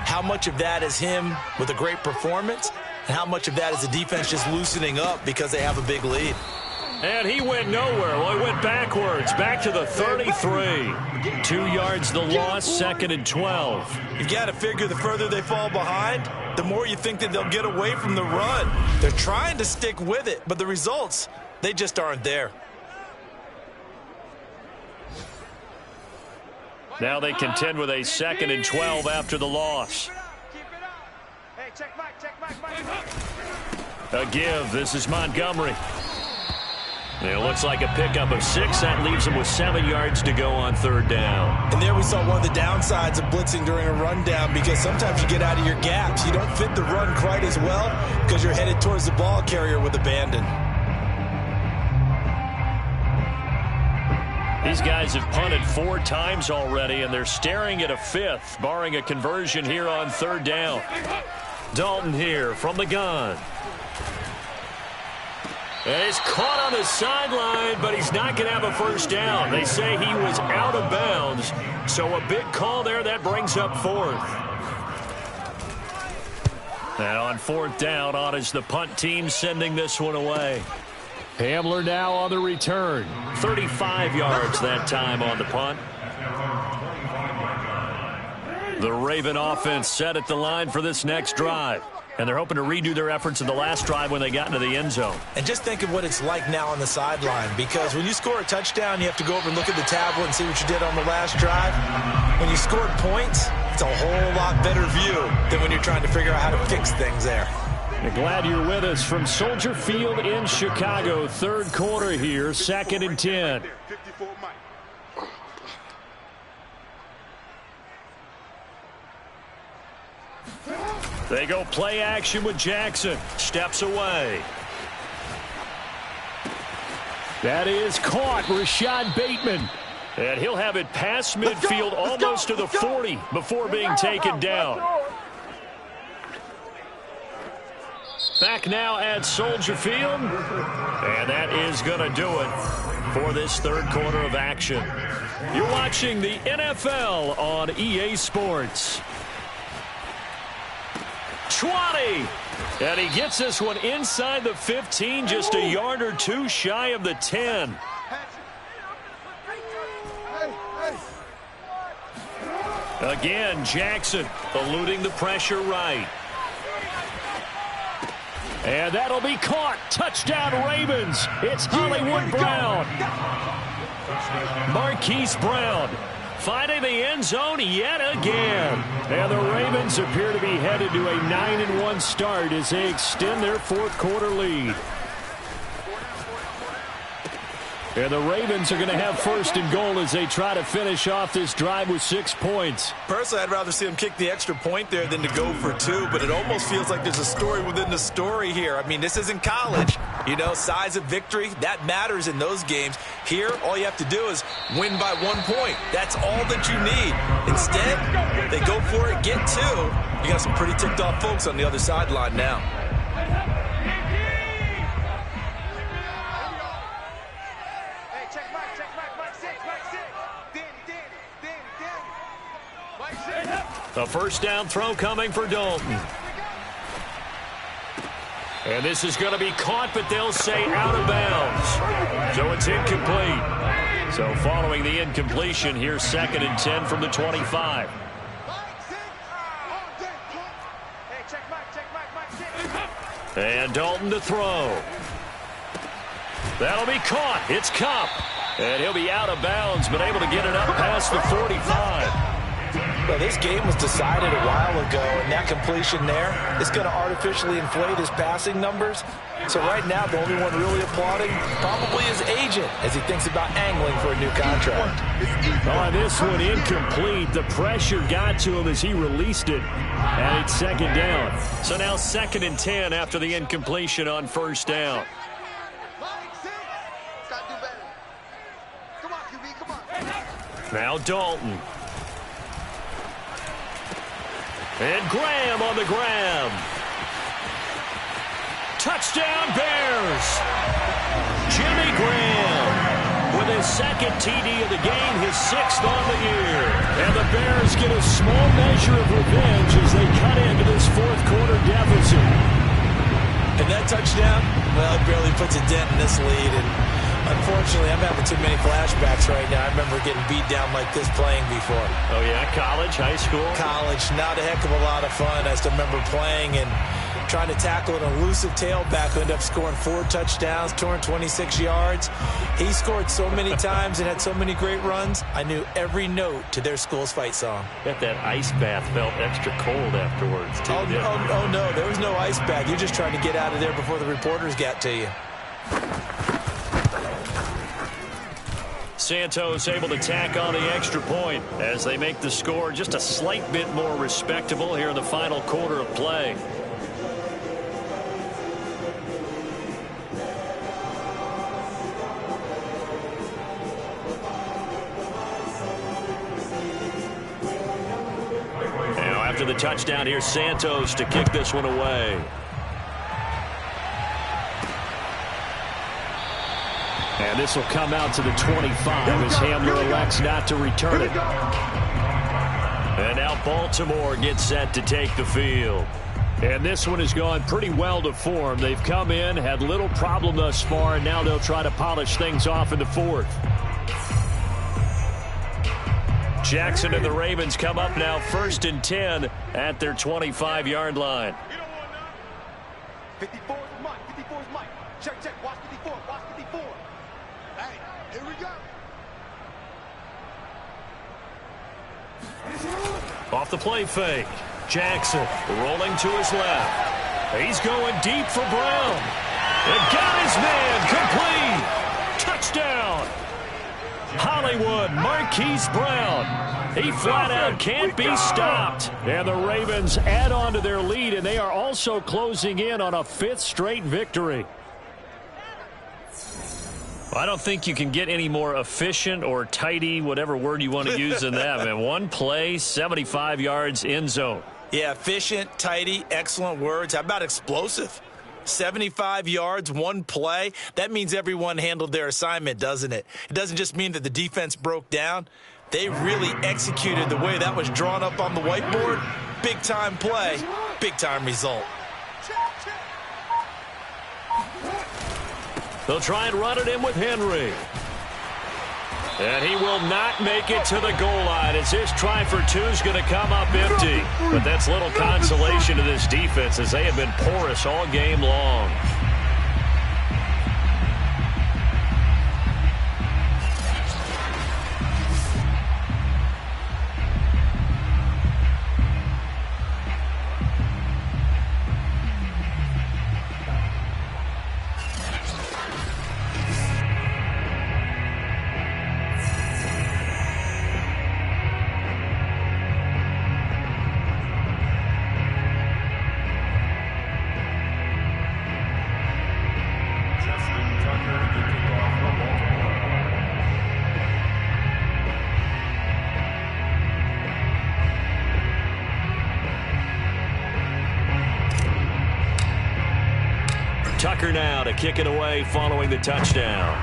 how much of that is him with a great performance and how much of that is the defense just loosening up because they have a big lead. And he went nowhere. Well, he went backwards, back to the 33. 2 yards the loss, 2nd and 12. You've got to figure the further they fall behind, the more you think that they'll get away from the run. They're trying to stick with it, but the results, they just aren't there. Now they contend with a 2nd and 12 after the loss. A give. This is Montgomery. It looks like a pickup of 6. That leaves him with 7 yards to go on 3rd down. And there we saw one of the downsides of blitzing during a rundown, because sometimes you get out of your gaps. You don't fit the run quite as well because you're headed towards the ball carrier with abandon. These guys have punted 4 times already, and they're staring at a 5th, barring a conversion here on 3rd down. Dalton here from the gun. And he's caught on the sideline, but he's not going to have a first down. They say he was out of bounds, so a big call there. That brings up 4th. And on 4th down, on is the punt team sending this one away. Hamler now on the return. 35 yards that time on the punt. The Raven offense set at the line for this next drive. And they're hoping to redo their efforts in the last drive when they got into the end zone. And just think of what it's like now on the sideline, because when you score a touchdown, you have to go over and look at the tablet and see what you did on the last drive. When you scored points, it's a whole lot better view than when you're trying to figure out how to fix things there. And glad you're with us from Soldier Field in Chicago. 3rd quarter here, 2nd and 10. 54 Mike. They go play action with Jackson. Steps away. That is caught. Rashad Bateman. And he'll have it past midfield almost to the 40 before being taken down. Back now at Soldier Field. And that is going to do it for this 3rd quarter of action. You're watching the NFL on EA Sports. 20. And he gets this one inside the 15, just a yard or 2 shy of the 10. Again, Jackson eluding the pressure right. And that'll be caught. Touchdown Ravens. It's Hollywood Brown. Marquise Brown finding the end zone yet again. And the Ravens appear to be headed to a 9-1 start as they extend their 4th quarter lead. And the Ravens are going to have 1st and goal as they try to finish off this drive with 6 points. Personally, I'd rather see them kick the extra point there than to go for 2, but it almost feels like there's a story within the story here. I mean, this isn't college. You know, size of victory, that matters in those games. Here, all you have to do is win by 1 point. That's all that you need. Instead, they go for it, get 2. You got some pretty ticked off folks on the other sideline now. A first down throw coming for Dalton. And this is going to be caught, but they'll say out of bounds. So it's incomplete. So following the incompletion, here's 2nd and 10 from the 25. And Dalton to throw. That'll be caught. It's Kupp. And he'll be out of bounds, but able to get it up past the 45. Well, this game was decided a while ago, and that completion there is going to artificially inflate his passing numbers. So right now, the only one really applauding probably his agent as he thinks about angling for a new contract. On this one, incomplete. The pressure got to him as he released it. And it's 2nd down. So now 2nd and 10 after the incompletion on 1st down. Now Dalton. And Graham on the grab. Touchdown Bears. Jimmy Graham with his 2nd TD of the game, his 6th on the year. And the Bears get a small measure of revenge as they cut into this 4th quarter deficit. And that touchdown, well, it barely puts a dent in this lead. And unfortunately, I'm having too many flashbacks right now. I remember getting beat down like this playing before. Oh, yeah? College, high school? College. Not a heck of a lot of fun. I still remember playing and trying to tackle an elusive tailback who ended up scoring 4 touchdowns, 226 yards. He scored so many times and had so many great runs, I knew every note to their school's fight song. Bet that ice bath felt extra cold afterwards, too. Oh, no. There was no ice bath. You're just trying to get out of there before the reporters got to you. Santos able to tack on the extra point as they make the score just a slight bit more respectable here in the final quarter of play. after the touchdown. Here's Santos to kick this one away. And this will come out to the 25 as Hamler elects not to return it. And now Baltimore gets set to take the field. And this one has gone pretty well to form. They've come in, had little problem thus far, and now they'll try to polish things off in the fourth. Jackson and the Ravens come up now 1st and 10 at their 25-yard line. 54 is Mike. 54 is Mike. Check. Watch 54. Watch 54. Hey, here we go. Off the play fake. Jackson rolling to his left. He's going deep for Brown. And got his man complete. Touchdown. Hollywood Marquise Brown. He flat out can't be stopped. And the Ravens add on to their lead, and they are also closing in on a 5th straight victory. I don't think you can get any more efficient or tidy, whatever word you want to use in that, man. One play, 75 yards, end zone. Yeah, efficient, tidy, excellent words. How about explosive? 75 yards, one play. That means everyone handled their assignment, doesn't it? It doesn't just mean that the defense broke down. They really executed the way that was drawn up on the whiteboard. Big-time play, big-time result. They'll try and run it in with Henry. And he will not make it to the goal line as his try for 2 is going to come up empty. But that's little consolation to this defense as they have been porous all game long. Tucker now to kick it away following the touchdown.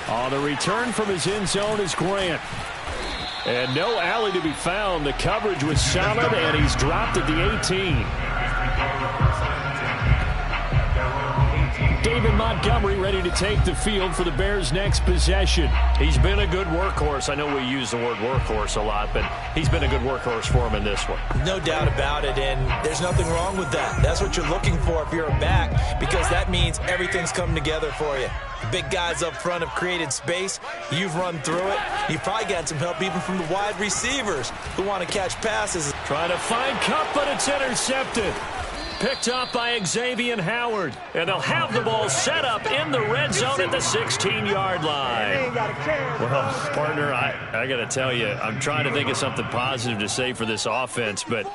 On the return from his end zone is Grant. And no alley to be found. The coverage was solid, and he's dropped at the 18. David Montgomery ready to take the field for the Bears' next possession. He's been a good workhorse. I know we use the word workhorse a lot, but he's been a good workhorse for him in this one. No doubt about it, and there's nothing wrong with that. That's what you're looking for if you're a back, because that means everything's coming together for you. The big guys up front have created space. You've run through it. You've probably got some help even from the wide receivers who want to catch passes. Trying to find Kupp, but it's intercepted. Picked up by Xavier Howard. And they'll have the ball set up in the red zone at the 16-yard line. Well, partner, I got to tell you, I'm trying to think of something positive to say for this offense, but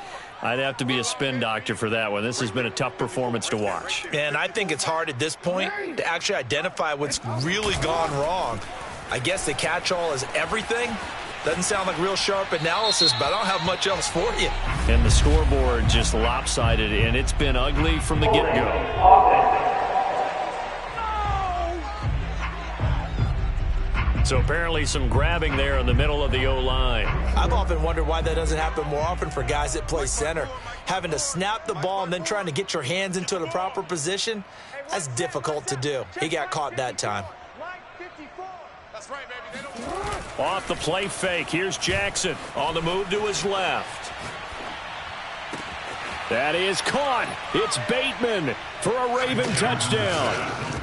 I'd have to be a spin doctor for that one. This has been a tough performance to watch. And I think it's hard at this point to actually identify what's really gone wrong. I guess the catch-all is everything. Doesn't sound like real sharp analysis, but I don't have much else for you. And the scoreboard just lopsided, and it's been ugly from the get-go. So apparently some grabbing there in the middle of the O-line. I've often wondered why that doesn't happen more often for guys that play center. Having to snap the ball and then trying to get your hands into the proper position, that's difficult to do. He got caught that time. That's right, baby. Off the play fake. Here's Jackson on the move to his left. That is caught. It's Bateman for a Raven touchdown.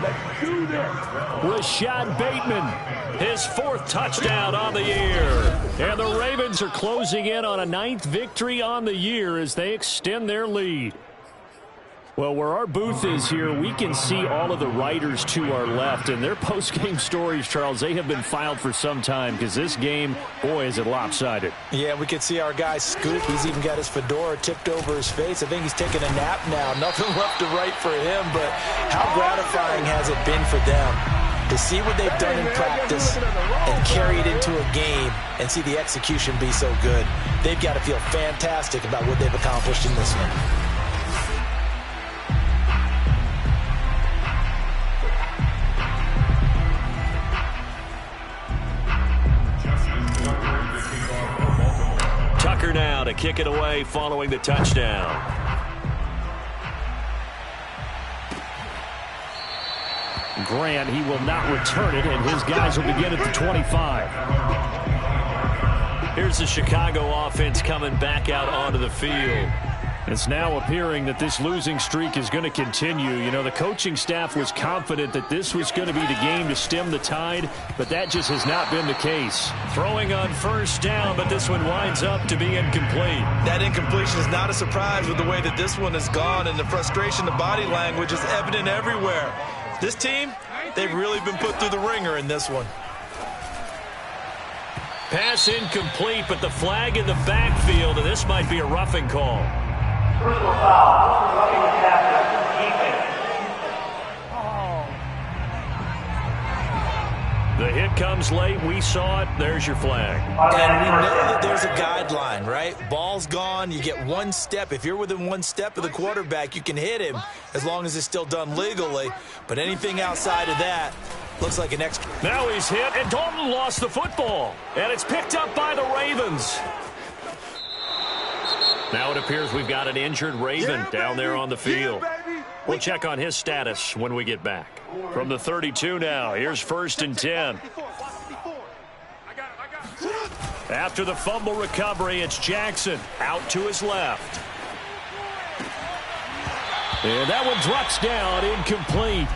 Let's do this. Rashad Bateman, his 4th touchdown on the year. And the Ravens are closing in on a 9th victory on the year as they extend their lead. Well, where our booth is here, we can see all of the writers to our left. And their post-game stories, Charles, they have been filed for some time because this game, boy, is it lopsided. Yeah, we can see our guy Scoop. He's even got his fedora tipped over his face. I think he's taking a nap now. Nothing left to write for him, but how gratifying has it been for them? To see what they've done in practice and carry it into a game and see the execution be so good, they've got to feel fantastic about what they've accomplished in this one. Tucker now to kick it away following the touchdown. Grant, he will not return it, and his guys will begin at the 25. Here's the Chicago offense coming back out onto the field. It's now appearing that this losing streak is going to continue. You know, the coaching staff was confident that this was going to be the game to stem the tide, but that just has not been the case. Throwing on first down, but this one winds up to be incomplete. That incompletion is not a surprise with the way that this one has gone, and the frustration, the body language is evident everywhere. This team, they've really been put through the ringer in this one. Pass incomplete, but the flag in the backfield, and this might be a roughing call. Personal foul. Roughing the passer. Defense. The hit comes late. We saw it. There's your flag. And we know that there's a guideline, right? Ball's gone. You get one step. If you're within one step of the quarterback, you can hit him as long as it's still done legally. But anything outside of that looks like an extra. Now he's hit, and Dalton lost the football. And it's picked up by the Ravens. Now it appears we've got an injured Raven down there on the field. We'll check on his status when we get back. From the 32 now, here's 1st and 10. After the fumble recovery, it's Jackson out to his left. And that one drops down, incomplete.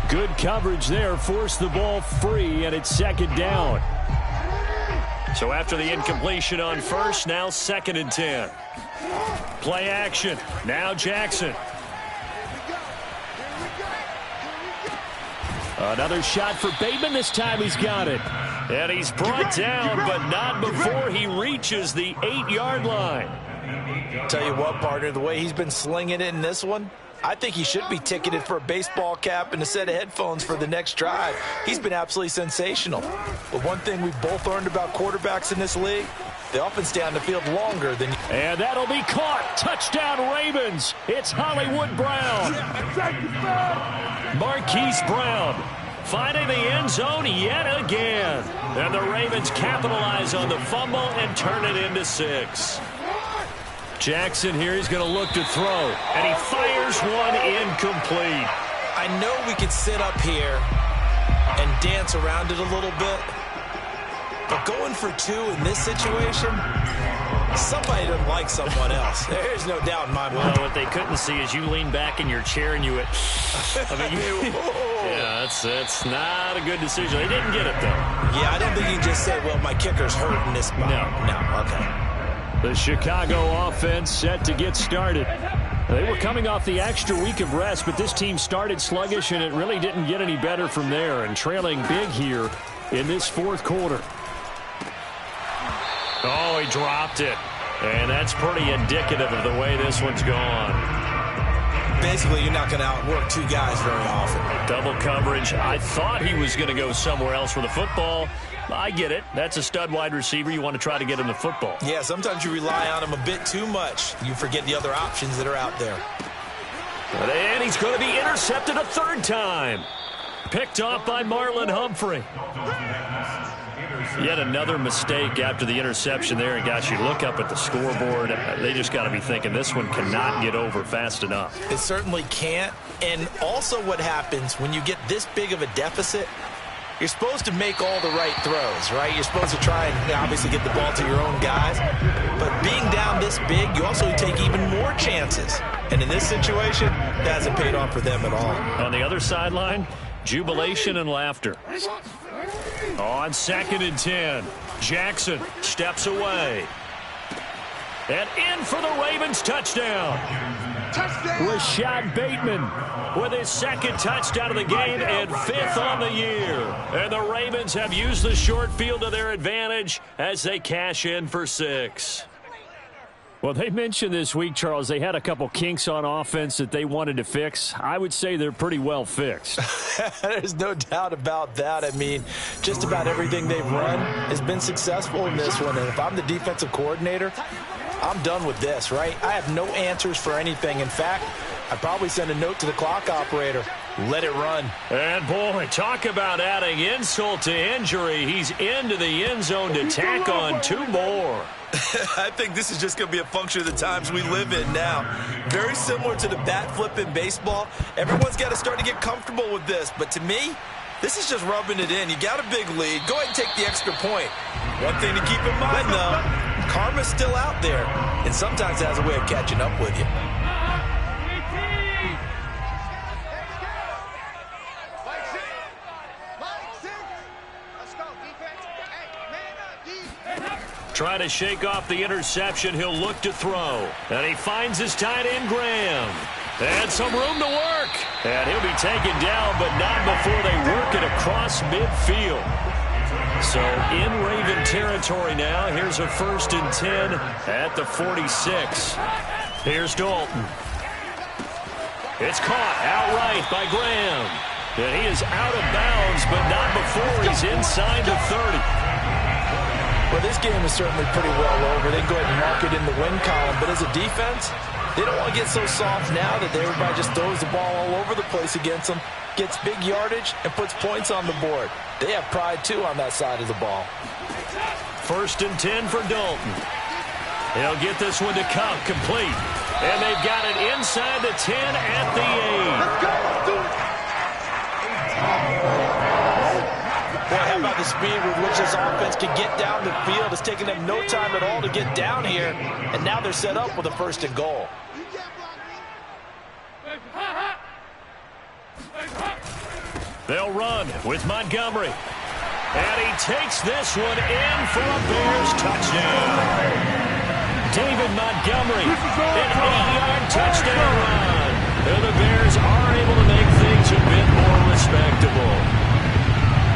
Good coverage there, forced the ball free, and it's 2nd down. So after the incompletion on first, now 2nd and 10. Play action. Now Jackson. Another shot for Bateman. This time he's got it. And he's brought down, but not before he reaches the 8-yard line. Tell you what, partner, the way he's been slinging it in this one, I think he should be ticketed for a baseball cap and a set of headphones for the next drive. He's been absolutely sensational. But one thing we've both learned about quarterbacks in this league, they often stay on the field longer than... And that'll be caught. Touchdown Ravens. It's Hollywood Brown. Marquise Brown finding the end zone yet again. And the Ravens capitalize on the fumble and turn it into 6. Jackson here, he's going to look to throw. And he fires one incomplete. I know we could sit up here and dance around it a little bit, but going for 2 in this situation, somebody doesn't like someone else. There's no doubt in my mind. Well, what they couldn't see is you lean back in your chair and you went, yeah, that's not a good decision. They didn't get it, though. Yeah, I don't think you just said, well, my kicker's hurting this spot. No, okay. The Chicago offense set to get started. They were coming off the extra week of rest, but this team started sluggish, and it really didn't get any better from there, and trailing big here in this 4th quarter. Oh, he dropped it. And that's pretty indicative of the way this one's gone. Basically, you're not going to outwork 2 guys very often. Double coverage. I thought he was going to go somewhere else with the football. I get it. That's a stud wide receiver. You want to try to get him the football. Yeah, sometimes you rely on him a bit too much. You forget the other options that are out there. And he's going to be intercepted a 3rd time. Picked off by Marlon Humphrey. Yet another mistake after the interception there. And gosh, you look up at the scoreboard, they just got to be thinking this one cannot get over fast enough. It certainly can't. And also what happens when you get this big of a deficit, you're supposed to make all the right throws, right? You're supposed to try and obviously get the ball to your own guys. But being down this big, you also take even more chances. And in this situation, that hasn't paid off for them at all. On the other sideline, jubilation and laughter. On 2nd and 10, Jackson steps away. And in for the Ravens touchdown. Rashad Bateman with his 2nd touchdown of the game and 5th on the year. And the Ravens have used the short field to their advantage as they cash in for 6. Well, they mentioned this week, Charles, they had a couple kinks on offense that they wanted to fix. I would say they're pretty well fixed. There's no doubt about that. I mean, just about everything they've run has been successful in this one. And if I'm the defensive coordinator, I'm done with this, right? I have no answers for anything. In fact, I'd probably send a note to the clock operator. Let it run. And, boy, talk about adding insult to injury. He's into the end zone to tack on 2 more. I think this is just going to be a function of the times we live in now. Very similar to the bat flip in baseball. Everyone's got to start to get comfortable with this. But to me, this is just rubbing it in. You got a big lead. Go ahead and take the extra point. One thing to keep in mind, though, karma's still out there. And sometimes it has a way of catching up with you. Trying to shake off the interception. He'll look to throw. And he finds his tight end, Graham. And some room to work. And he'll be taken down, but not before they work it across midfield. So in Raven territory now. Here's a 1st and 10 at the 46. Here's Dalton. It's caught outright by Graham. And he is out of bounds, but not before he's inside the 30. Well, this game is certainly pretty well over. They can go ahead and mark it in the win column. But as a defense, they don't want to get so soft now that everybody just throws the ball all over the place against them, gets big yardage, and puts points on the board. They have pride, too, on that side of the ball. 1st and 10 for Dalton. He'll get this one to Cup complete. And they've got it inside the 10 at the 8. Let's go. Do it. Boy, how about the speed with which this offense can get down the field? It's taking them no time at all to get down here, and now they're set up with a 1st and goal. They'll run with Montgomery. And he takes this one in for a Bears touchdown. David Montgomery, an 8-yard touchdown run. And the Bears are able to make things a bit more respectable.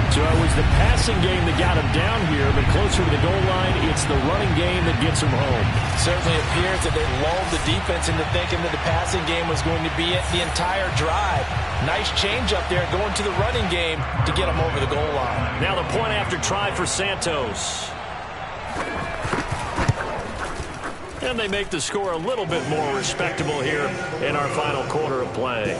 So it was the passing game that got him down here, but closer to the goal line, it's the running game that gets him home. Certainly appears that they lulled the defense into thinking that the passing game was going to be it the entire drive. Nice change up there going to the running game to get him over the goal line. Now the point after try for Santos. And they make the score a little bit more respectable here in our final quarter of play.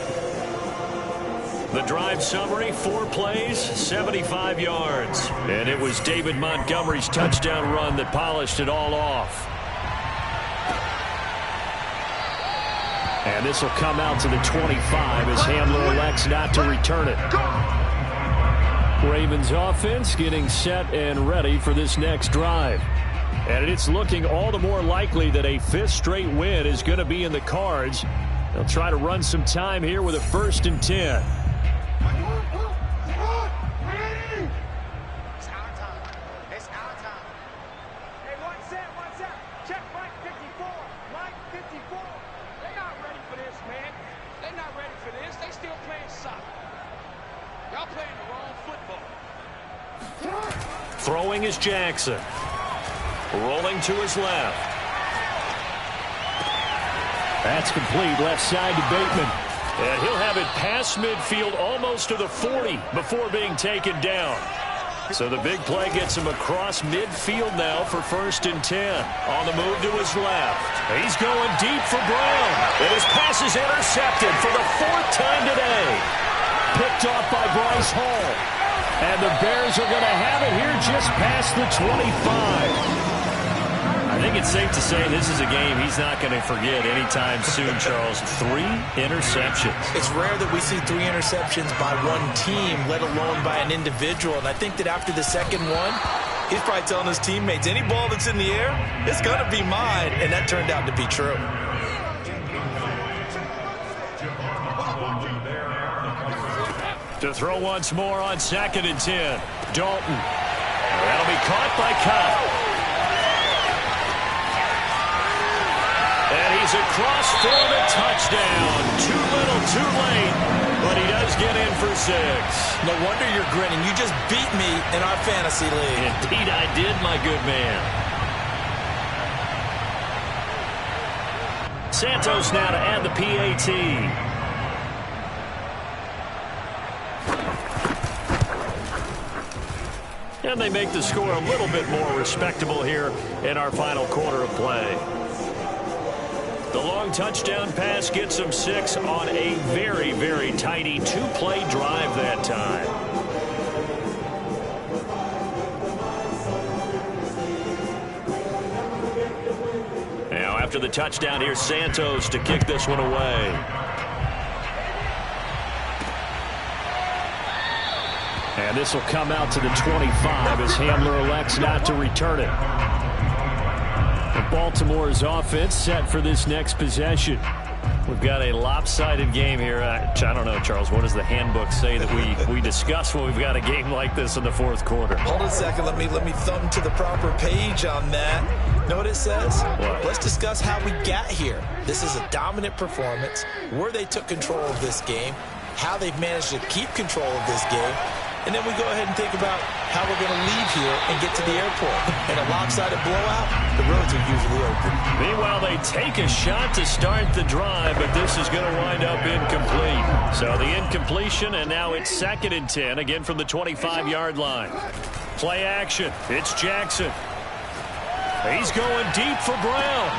The drive summary, 4 plays, 75 yards. And it was David Montgomery's touchdown run that polished it all off. And this will come out to the 25 as Hamler elects not to return it. Ravens offense getting set and ready for this next drive. And it's looking all the more likely that a 5th straight win is going to be in the cards. They'll try to run some time here with a 1st and 10. Throwing is Jackson. Rolling to his left. That's complete, left side to Bateman. And he'll have it past midfield almost to the 40 before being taken down. So the big play gets him across midfield now for 1st and 10. On the move to his left. He's going deep for Brown. And his pass is intercepted for the 4th time today. Picked off by Bryce Hall. And the Bears are going to have it here just past the 25. I think it's safe to say this is a game he's not going to forget anytime soon, Charles. 3 interceptions. It's rare that we see 3 interceptions by one team, let alone by an individual. And I think that after the second one, he's probably telling his teammates, any ball that's in the air, it's going to be mine. And that turned out to be true. To throw once more on 2nd and 10. Dalton. That'll be caught by Cup. And he's across for the touchdown. Too little, too late. But he does get in for 6. No wonder you're grinning. You just beat me in our fantasy league. Indeed I did, my good man. Santos now to add the PAT. And they make the score a little bit more respectable here in our final quarter of play. The long touchdown pass gets them 6 on a very, very tidy 2-play drive that time. Now after the touchdown, here's Santos to kick this one away. And this will come out to the 25 as Hamler elects not to return it. Baltimore's offense set for this next possession. We've got a lopsided game here. I don't know, Charles, what does the handbook say that we discuss when we've got a game like this in the fourth quarter? Hold on a second. Let me thumb to the proper page on that. Know what it says? What? Let's discuss how we got here. This is a dominant performance, where they took control of this game, how they've managed to keep control of this game, and then we go ahead and think about how we're going to leave here and get to the airport. In a lopsided blowout, the roads are usually open. Meanwhile, they take a shot to start the drive, but this is going to wind up incomplete. So the incompletion, and now it's 2nd and 10, again from the 25-yard line. Play action. It's Jackson. He's going deep for Brown.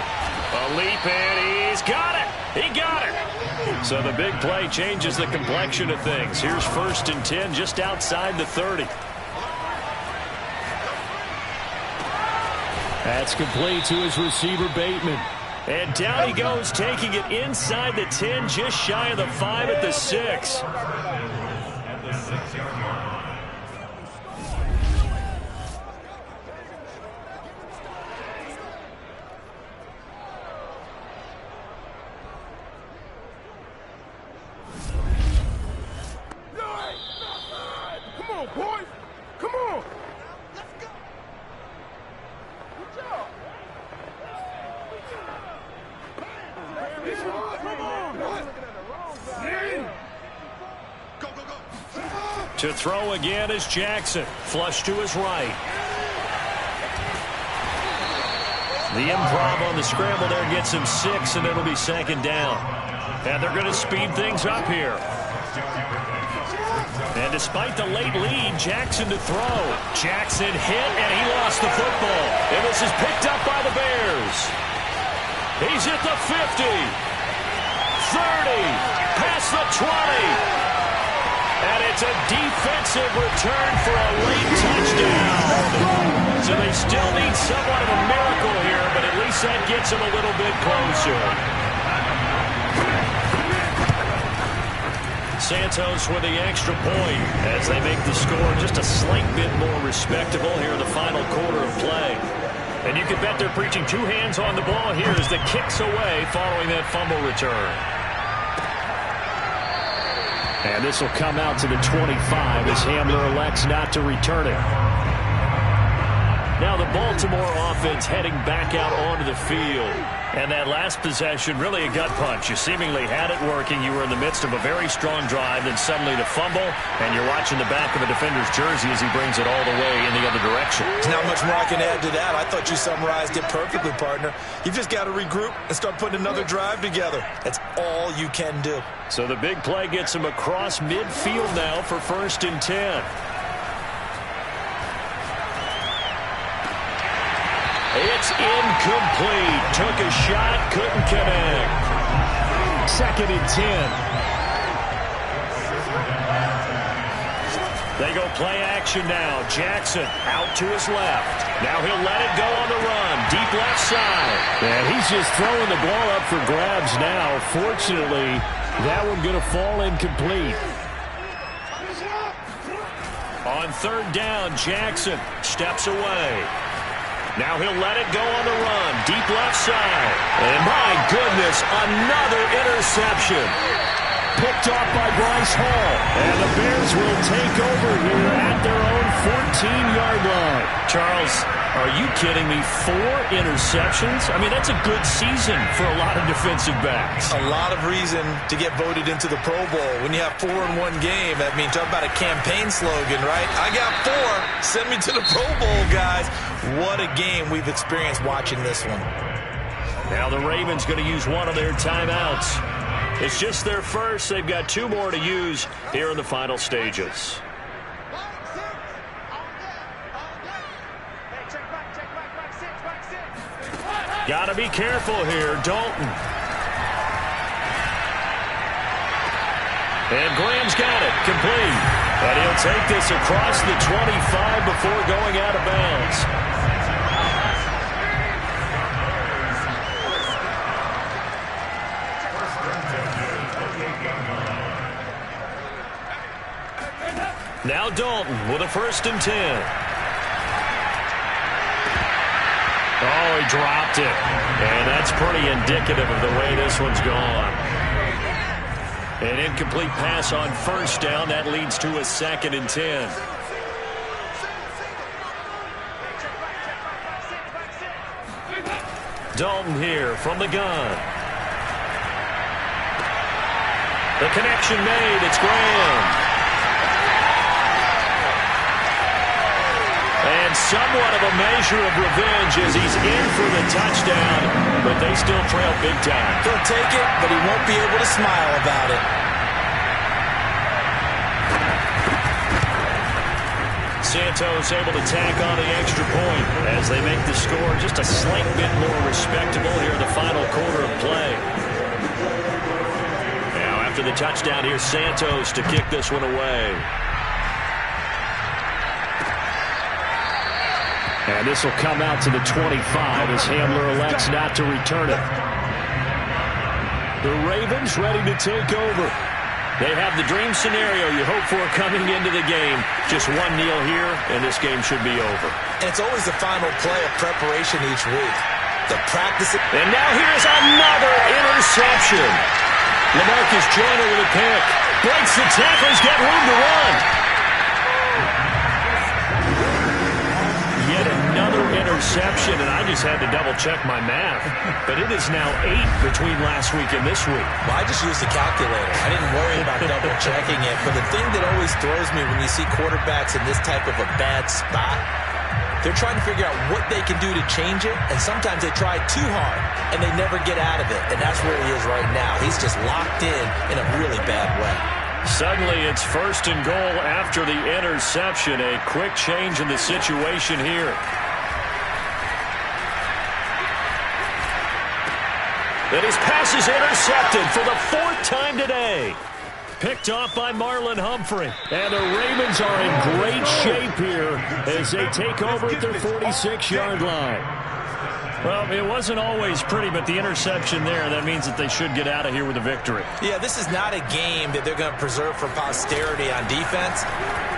A leap, and he's got it. He got it. So the big play changes the complexion of things. Here's 1st and 10 just outside the 30. That's complete to his receiver, Bateman. And down he goes, taking it inside the 10, just shy of the 5 at the 6. To throw again is Jackson. Flush to his right. The improv on the scramble there gets him 6, and it'll be 2nd down. And they're going to speed things up here. And despite the late lead, Jackson to throw. Jackson hit, and he lost the football. And this is picked up by the Bears. He's at the 50. 30. Past the 20. And it's a defensive return for a late touchdown. So they still need somewhat of a miracle here, but at least that gets them a little bit closer. Santos with the extra point as they make the score just a slight bit more respectable here in the final quarter of play. And you can bet they're preaching 2 hands on the ball here as the kick's away following that fumble return. And this will come out to the 25 as Hamler elects not to return it. Now the Baltimore offense heading back out onto the field. And that last possession, really a gut punch. You seemingly had it working. You were in the midst of a very strong drive, then suddenly the fumble, and you're watching the back of a defender's jersey as he brings it all the way in the other direction. There's not much more I can add to that. I thought you summarized it perfectly, partner. You've just got to regroup and start putting another drive together. That's all you can do. So the big play gets him across midfield now for 1st and 10. It's incomplete. Took a shot, couldn't connect. 2nd and 10. They go play action now. Jackson out to his left. Now he'll let it go on the run. Deep left side. And he's just throwing the ball up for grabs now. Fortunately, that one going to fall incomplete. On 3rd down, Jackson steps away. Now he'll let it go on the run. Deep left side. And my goodness, another interception. Picked off by Bryce Hall. And the Bears will take over here at their own 14-yard line. Charles, are you kidding me? 4 interceptions? I mean, that's a good season for a lot of defensive backs. A lot of reason to get voted into the Pro Bowl. When you have 4 in one game, I mean, talk about a campaign slogan, right? I got 4. Send me to the Pro Bowl, guys. What a game we've experienced watching this one. Now the Ravens going to use one of their timeouts. It's just their first. They've got 2 more to use here in the final stages. Got to be careful here, Dalton. And Graham's got it, complete. And he'll take this across the 25 before going out of bounds. Now Dalton with a 1st and 10. Oh, he dropped it. And that's pretty indicative of the way this one's gone. An incomplete pass on 1st down. That leads to a 2nd and 10. Dalton here from the gun. The connection made. It's Graham. And somewhat of a measure of revenge as he's in for the touchdown, but they still trail big time. He'll take it, but he won't be able to smile about it. Santos able to tack on the extra point as they make the score just a slight bit more respectable here in the final quarter of play. Now after the touchdown, here's Santos to kick this one away. And this will come out to the 25 as Hamler elects not to return it. The Ravens ready to take over. They have the dream scenario you hope for coming into the game. Just one kneel here, and this game should be over. And it's always the final play of preparation each week. The practice. And now here's another interception. LaMarcus Joyner with a pick. Breaks the tackles, got room to run. Yet another interception, and I just had to double-check my math. But it is now 8 between last week and this week. Well, I just used a calculator. I didn't worry about double-checking it. But the thing that always throws me when you see quarterbacks in this type of a bad spot, they're trying to figure out what they can do to change it, and sometimes they try too hard, and they never get out of it. And that's where he is right now. He's just locked in a really bad way. Suddenly, it's 1st and goal after the interception. A quick change in the situation here. And his pass is intercepted for the 4th time today. Picked off by Marlon Humphrey. And the Ravens are in great shape here as they take over at their 46-yard line. Well, it wasn't always pretty, but the interception there, that means that they should get out of here with a victory. Yeah, this is not a game that they're going to preserve for posterity on defense,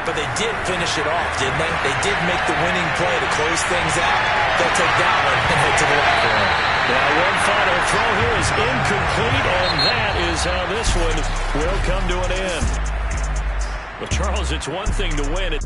but they did finish it off, didn't they? They did make the winning play to close things out. They'll take that one and head to the locker room. Now, one final throw here is incomplete, and that is how this one will come to an end. But, Charles, it's one thing to win it.